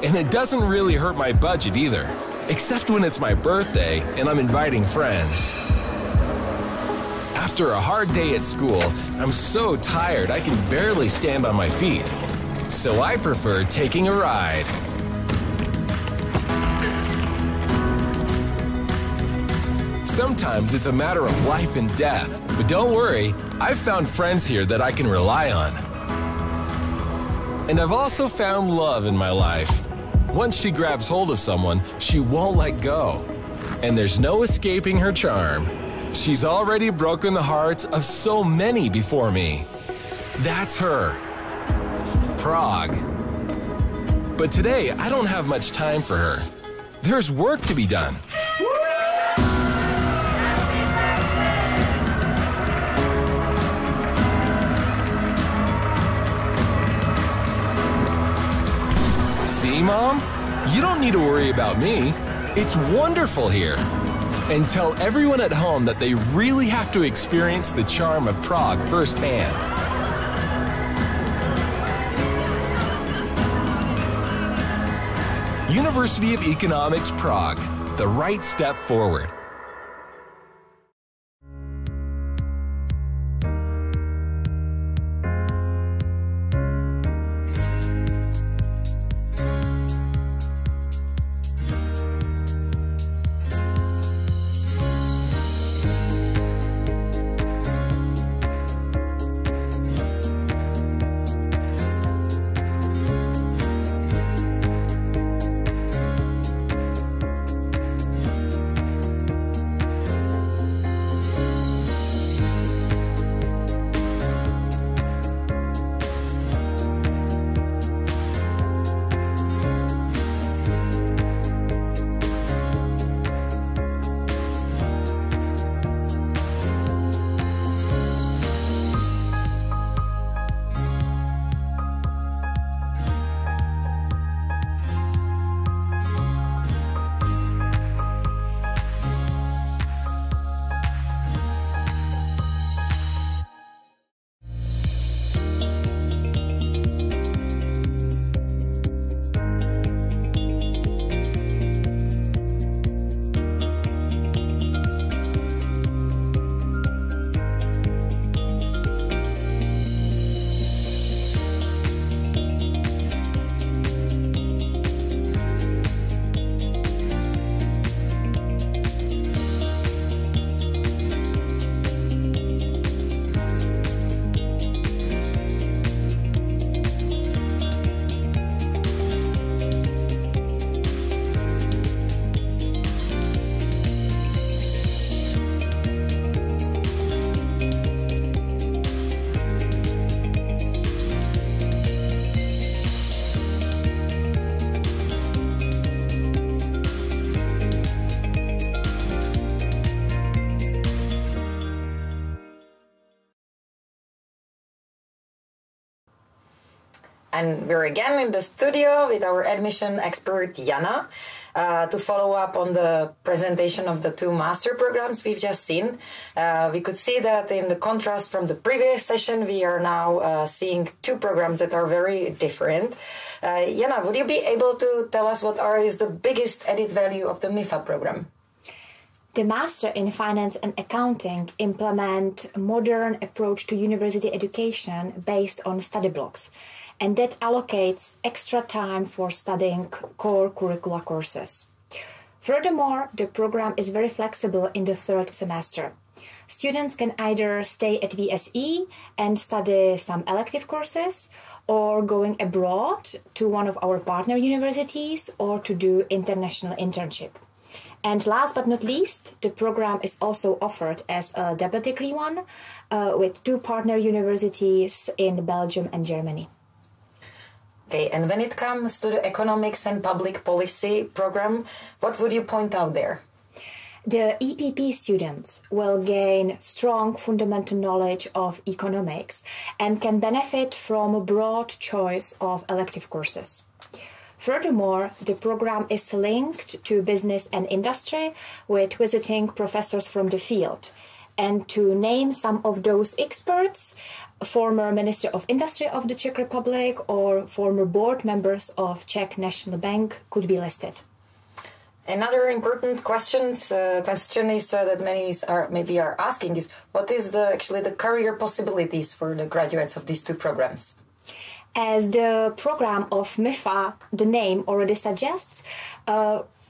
And it doesn't really hurt my budget either, except when it's my birthday and I'm inviting friends. After a hard day at school, I'm so tired I can barely stand on my feet. So I prefer taking a ride. Sometimes it's a matter of life and death, but don't worry, I've found friends here that I can rely on. And I've also found love in my life. Once she grabs hold of someone, she won't let go. And there's no escaping her charm. She's already broken the hearts of so many before me. That's her. Prague. But today, I don't have much time for her. There's work to be done. See, Mom? You don't need to worry about me. It's wonderful here. And tell everyone at home that they really have to experience the charm of Prague firsthand. University of Economics Prague, the right step forward. And we're again in the studio with our admission expert, Jana, to follow up on the presentation of the two master programs we've just seen. We could see that in the contrast from the previous session, we are now seeing two programs that are very different. Jana, would you be able to tell us what is the biggest added value of the MIFA program? The Master in Finance and Accounting implement a modern approach to university education based on study blocks, and that allocates extra time for studying core curricular courses. Furthermore, the program is very flexible in the third semester. Students can either stay at VSE and study some elective courses, or going abroad to one of our partner universities, or to do international internship. And last but not least, the program is also offered as a double degree one with two partner universities in Belgium and Germany. Okay, and when it comes to the Economics and Public Policy program, what would you point out there? The EPP students will gain strong fundamental knowledge of economics and can benefit from a broad choice of elective courses. Furthermore, the program is linked to business and industry with visiting professors from the field. And to name some of those experts, former Minister of Industry of the Czech Republic or former board members of Czech National Bank could be listed. Another important question is that many are asking is, what is actually the career possibilities for the graduates of these two programs? As the program of MIFA, the name already suggests,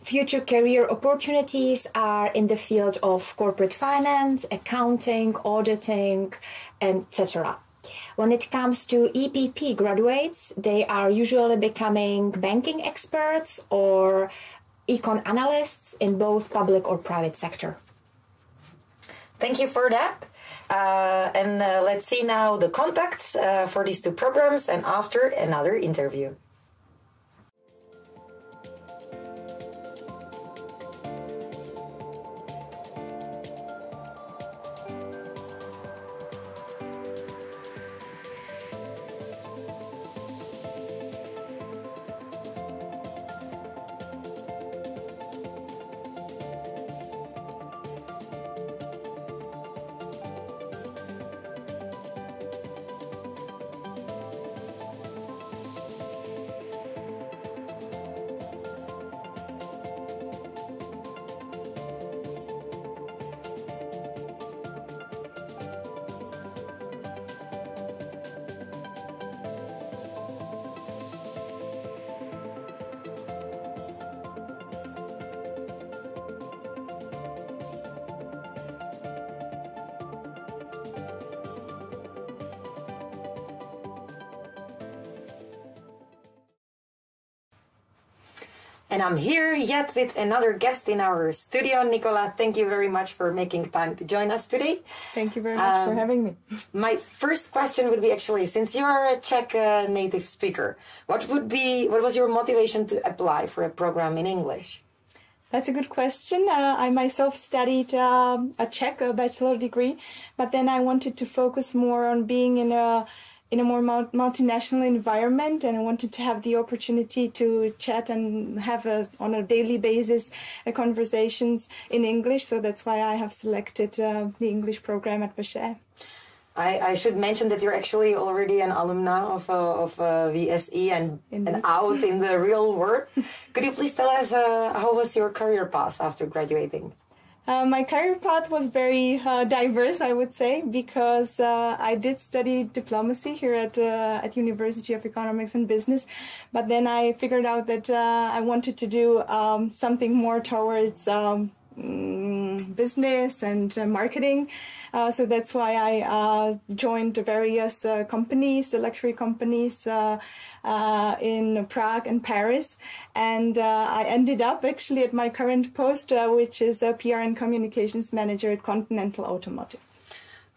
Future career opportunities are in the field of corporate finance, accounting, auditing, etc. When it comes to EPP graduates, they are usually becoming banking experts or econ analysts in both public or private sector. Thank you for that. Let's see now the contacts for these two programs and after another interview. And I'm here yet with another guest in our studio. Nicola, thank you very much for making time to join us today. Thank you very much for having me. My first question would be actually, since you are a Czech native speaker, what was your motivation to apply for a program in English? That's a good question. I myself studied a Czech bachelor degree, but then I wanted to focus more on being in a more multinational environment, and I wanted to have the opportunity to chat and have on a daily basis conversations in English. So that's why I have selected the English program at VSE. I should mention that you're actually already an alumna of VSE and out in the real world. Could you please tell us how was your career path after graduating? My career path was very diverse, I would say, because I did study diplomacy here at University of Economics and Business, but then I figured out that I wanted to do something more towards business and marketing. So that's why I joined various companies, luxury companies in Prague and Paris. And I ended up actually at my current post, which is a PR and Communications Manager at Continental Automotive.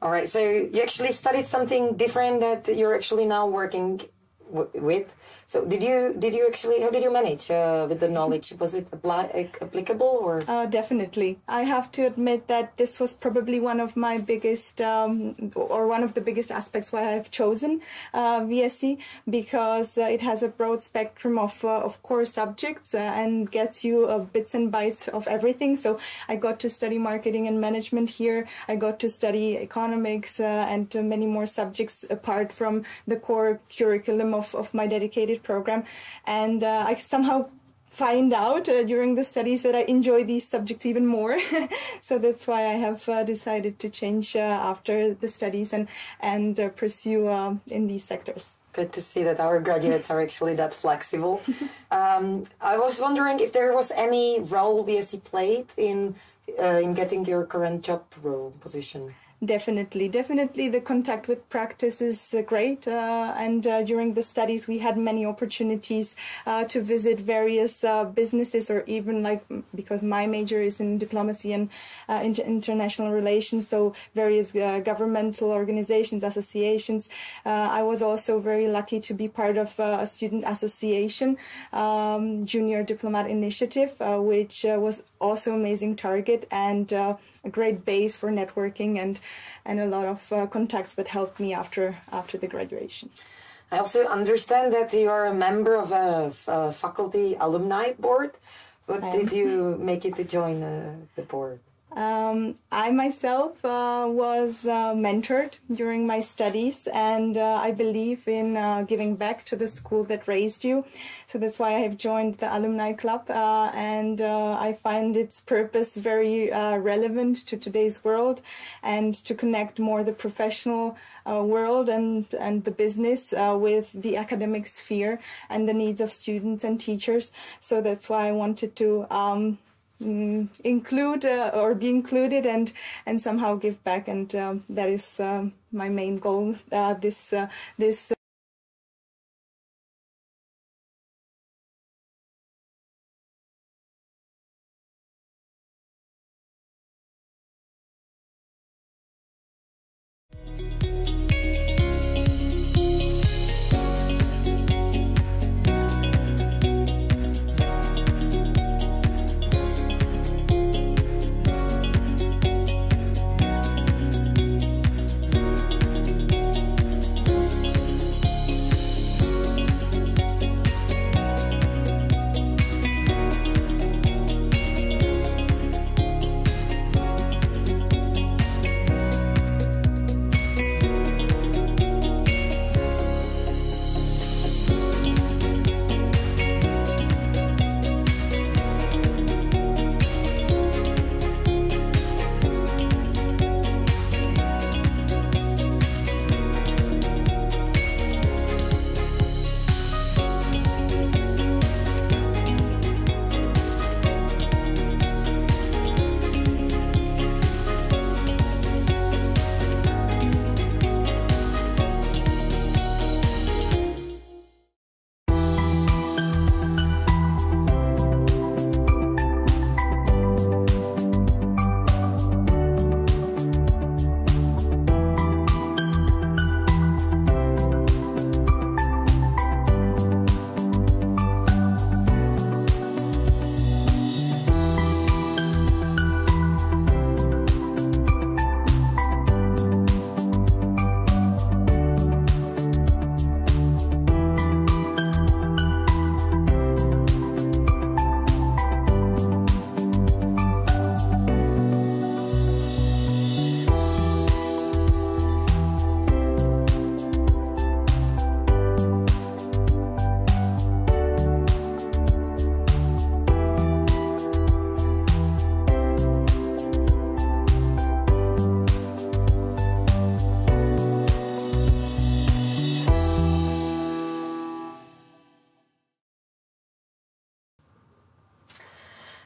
All right. So you actually studied something different that you're actually now working with. So did you actually, how did you manage with the knowledge? Was it applicable or? Definitely. I have to admit that this was probably one of my biggest or one of the biggest aspects why I've chosen VSE, because it has a broad spectrum of core subjects and gets you bits and bytes of everything. So I got to study marketing and management here. I got to study economics and many more subjects apart from the core curriculum of my dedicated program. And I somehow find out during the studies that I enjoy these subjects even more. So that's why I have decided to change after the studies and pursue in these sectors. Good to see that our graduates are actually that flexible. I was wondering if there was any role VSE played in getting your current job role position. Definitely. The contact with practice is great. And during the studies, we had many opportunities to visit various businesses, or even because my major is in diplomacy and international relations, so various governmental organizations, associations. I was also very lucky to be part of a student association, Junior Diplomat Initiative, which was also amazing target and a great base for networking and a lot of contacts that helped me after the graduation. I also understand that you are a member of a faculty alumni board. What did you make you to join the board? I myself was mentored during my studies, and I believe in giving back to the school that raised you. So that's why I have joined the Alumni Club, and I find its purpose very relevant to today's world, and to connect more the professional world and the business with the academic sphere and the needs of students and teachers. So that's why I wanted to include or be included and somehow give back, and that is my main goal this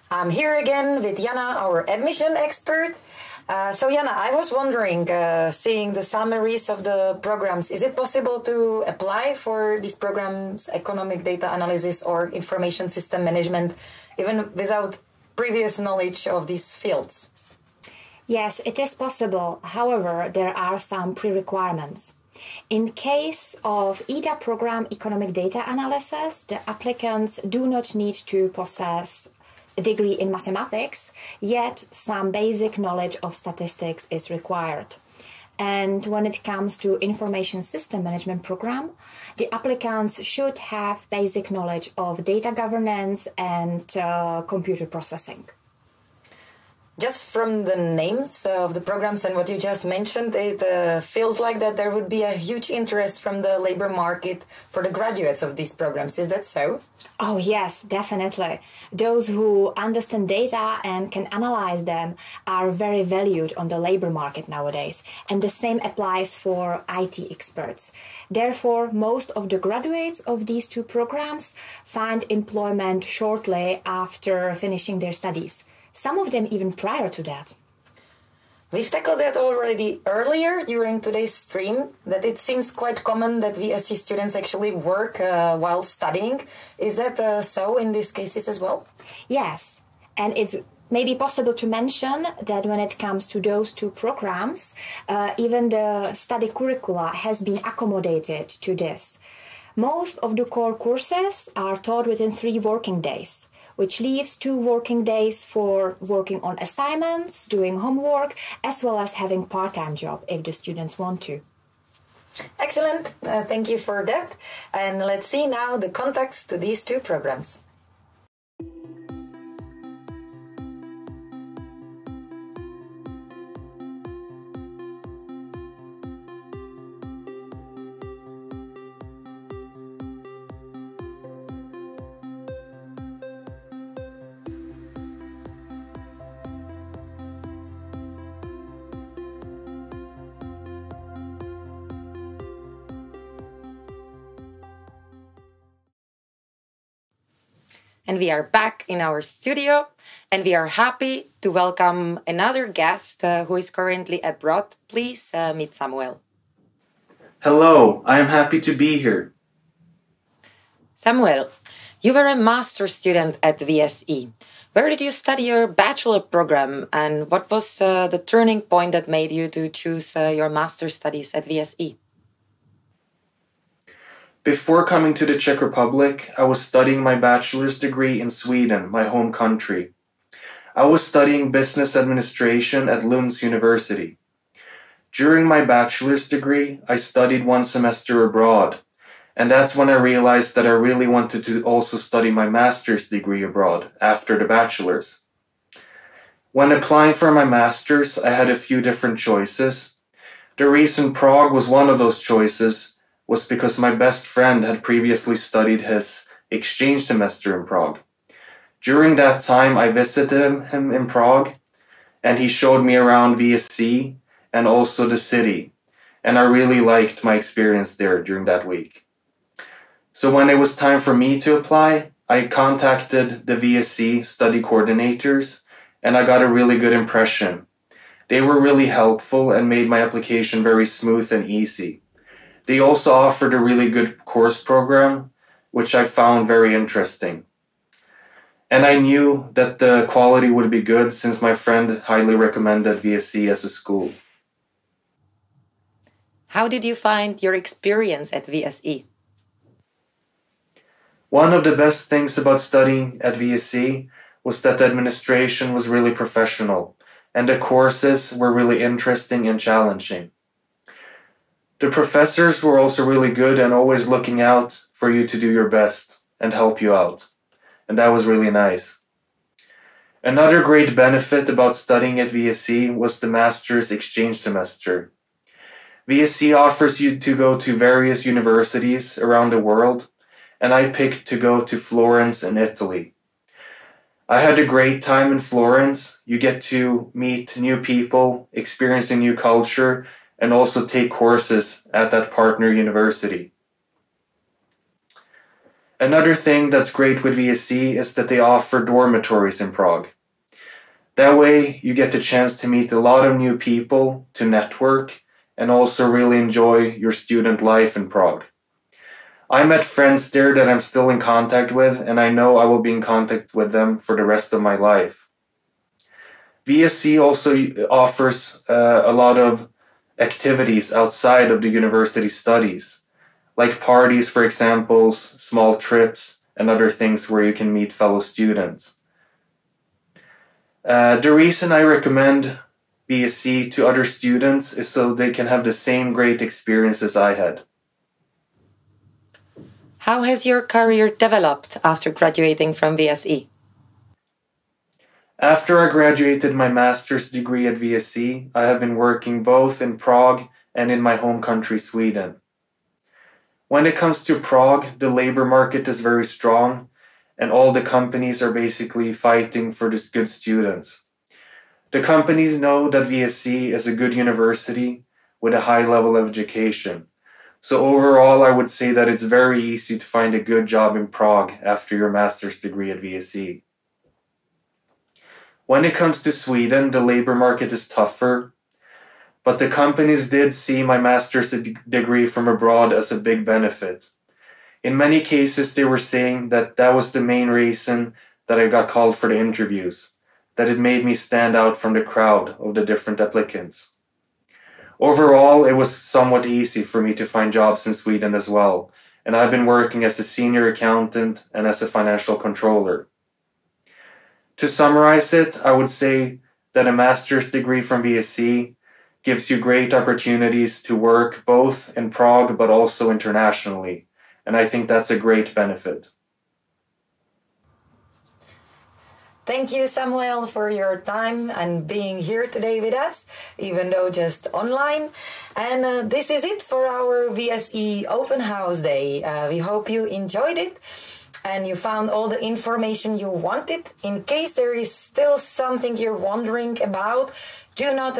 I'm here again with Jana, our admission expert. So Jana, I was wondering, seeing the summaries of the programs, is it possible to apply for these programs, economic data analysis or information system management, even without previous knowledge of these fields? Yes, it is possible. However, there are some pre-requirements. In case of EDA program economic data analysis, the applicants do not need to possess a degree in mathematics, yet some basic knowledge of statistics is required. And when it comes to information system management program, the applicants should have basic knowledge of data governance and computer processing. Just from the names of the programs and what you just mentioned, it feels like that there would be a huge interest from the labor market for the graduates of these programs. Is that so? Oh, yes, definitely. Those who understand data and can analyze them are very valued on the labor market nowadays. And the same applies for IT experts. Therefore, most of the graduates of these two programs find employment shortly after finishing their studies. Some of them even prior to that. We've tackled that already earlier during today's stream, that it seems quite common that VSE students actually work while studying. Is that so in these cases as well? Yes, and it's maybe possible to mention that when it comes to those two programs, even the study curricula has been accommodated to this. Most of the core courses are taught within 3 working days, which leaves 2 working days for working on assignments, doing homework, as well as having part-time job if the students want to. Excellent. Thank you for that. And let's see now the contacts to these 2 programs. and we are back in our studio, and we are happy to welcome another guest who is currently abroad. Please meet Samuel. Hello, I am happy to be here. Samuel, you were a master's student at VSE. Where did you study your bachelor program, and what was the turning point that made you to choose your master's studies at VSE? Before coming to the Czech Republic, I was studying my bachelor's degree in Sweden, my home country. I was studying business administration at Lund University. During my bachelor's degree, I studied 1 semester abroad, and that's when I realized that I really wanted to also study my master's degree abroad after the bachelor's. When applying for my master's, I had a few different choices. The reason Prague was one of those choices was because my best friend had previously studied his exchange semester in Prague. During that time, I visited him in Prague, and he showed me around VSE and also the city, and I really liked my experience there during that week. So when it was time for me to apply, I contacted the VSE study coordinators, and I got a really good impression. They were really helpful and made my application very smooth and easy. They also offered a really good course program, which I found very interesting. And I knew that the quality would be good since my friend highly recommended VSE as a school. How did you find your experience at VSE? One of the best things about studying at VSE was that the administration was really professional, and the courses were really interesting and challenging. The professors were also really good and always looking out for you to do your best and help you out. And that was really nice. Another great benefit about studying at VSE was the master's exchange semester. VSE offers you to go to various universities around the world, and I picked to go to Florence in Italy. I had a great time in Florence. You get to meet new people, experience a new culture, and also take courses at that partner university. Another thing that's great with VSE is that they offer dormitories in Prague. That way you get the chance to meet a lot of new people, to network, and also really enjoy your student life in Prague. I met friends there that I'm still in contact with, and I know I will be in contact with them for the rest of my life. VSE also offers a lot of activities outside of the university studies, like parties, for example, small trips, and other things where you can meet fellow students. The reason I recommend VSE to other students is so they can have the same great experience as I had. How has your career developed after graduating from VSE? After I graduated my master's degree at VSE, I have been working both in Prague and in my home country, Sweden. When it comes to Prague, the labor market is very strong, and all the companies are basically fighting for the good students. The companies know that VSE is a good university with a high level of education. So overall, I would say that it's very easy to find a good job in Prague after your master's degree at VSE. When it comes to Sweden, the labor market is tougher, but the companies did see my master's degree from abroad as a big benefit. In many cases, they were saying that that was the main reason that I got called for the interviews, that it made me stand out from the crowd of the different applicants. Overall, it was somewhat easy for me to find jobs in Sweden as well, and I've been working as a senior accountant and as a financial controller. To summarize it, I would say that a master's degree from VSE gives you great opportunities to work both in Prague but also internationally, and I think that's a great benefit. Thank you, Samuel, for your time and being here today with us, even though just online. And this is it for our VSE Open House Day. We hope you enjoyed it and you found all the information you wanted. In case there is still something you're wondering about, Do not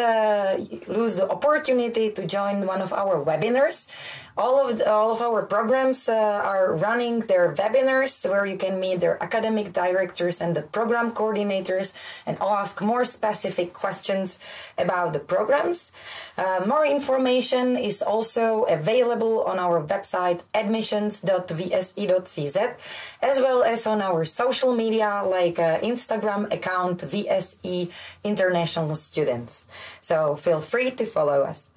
lose the opportunity to join one of our webinars. All of our programs are running their webinars where you can meet their academic directors and the program coordinators and ask more specific questions about the programs. More information is also available on our website admissions.vse.cz, as well as on our social media like Instagram account VSE International Students. So feel free to follow us.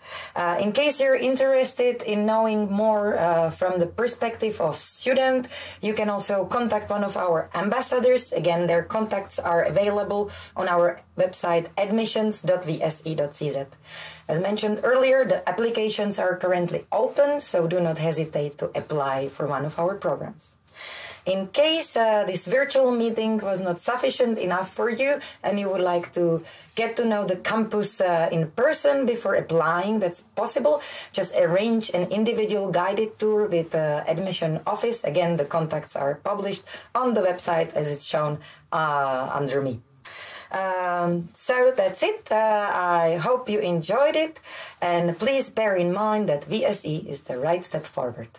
In case you're interested in knowing more from the perspective of student, you can also contact one of our ambassadors. Again, their contacts are available on our website admissions.vse.cz. As mentioned earlier, the applications are currently open, so do not hesitate to apply for one of our programs. In case this virtual meeting was not sufficient enough for you and you would like to get to know the campus in person before applying, that's possible. Just arrange an individual guided tour with the admission office. Again, the contacts are published on the website as it's shown under me. So that's it. I hope you enjoyed it. And please bear in mind that VSE is the right step forward.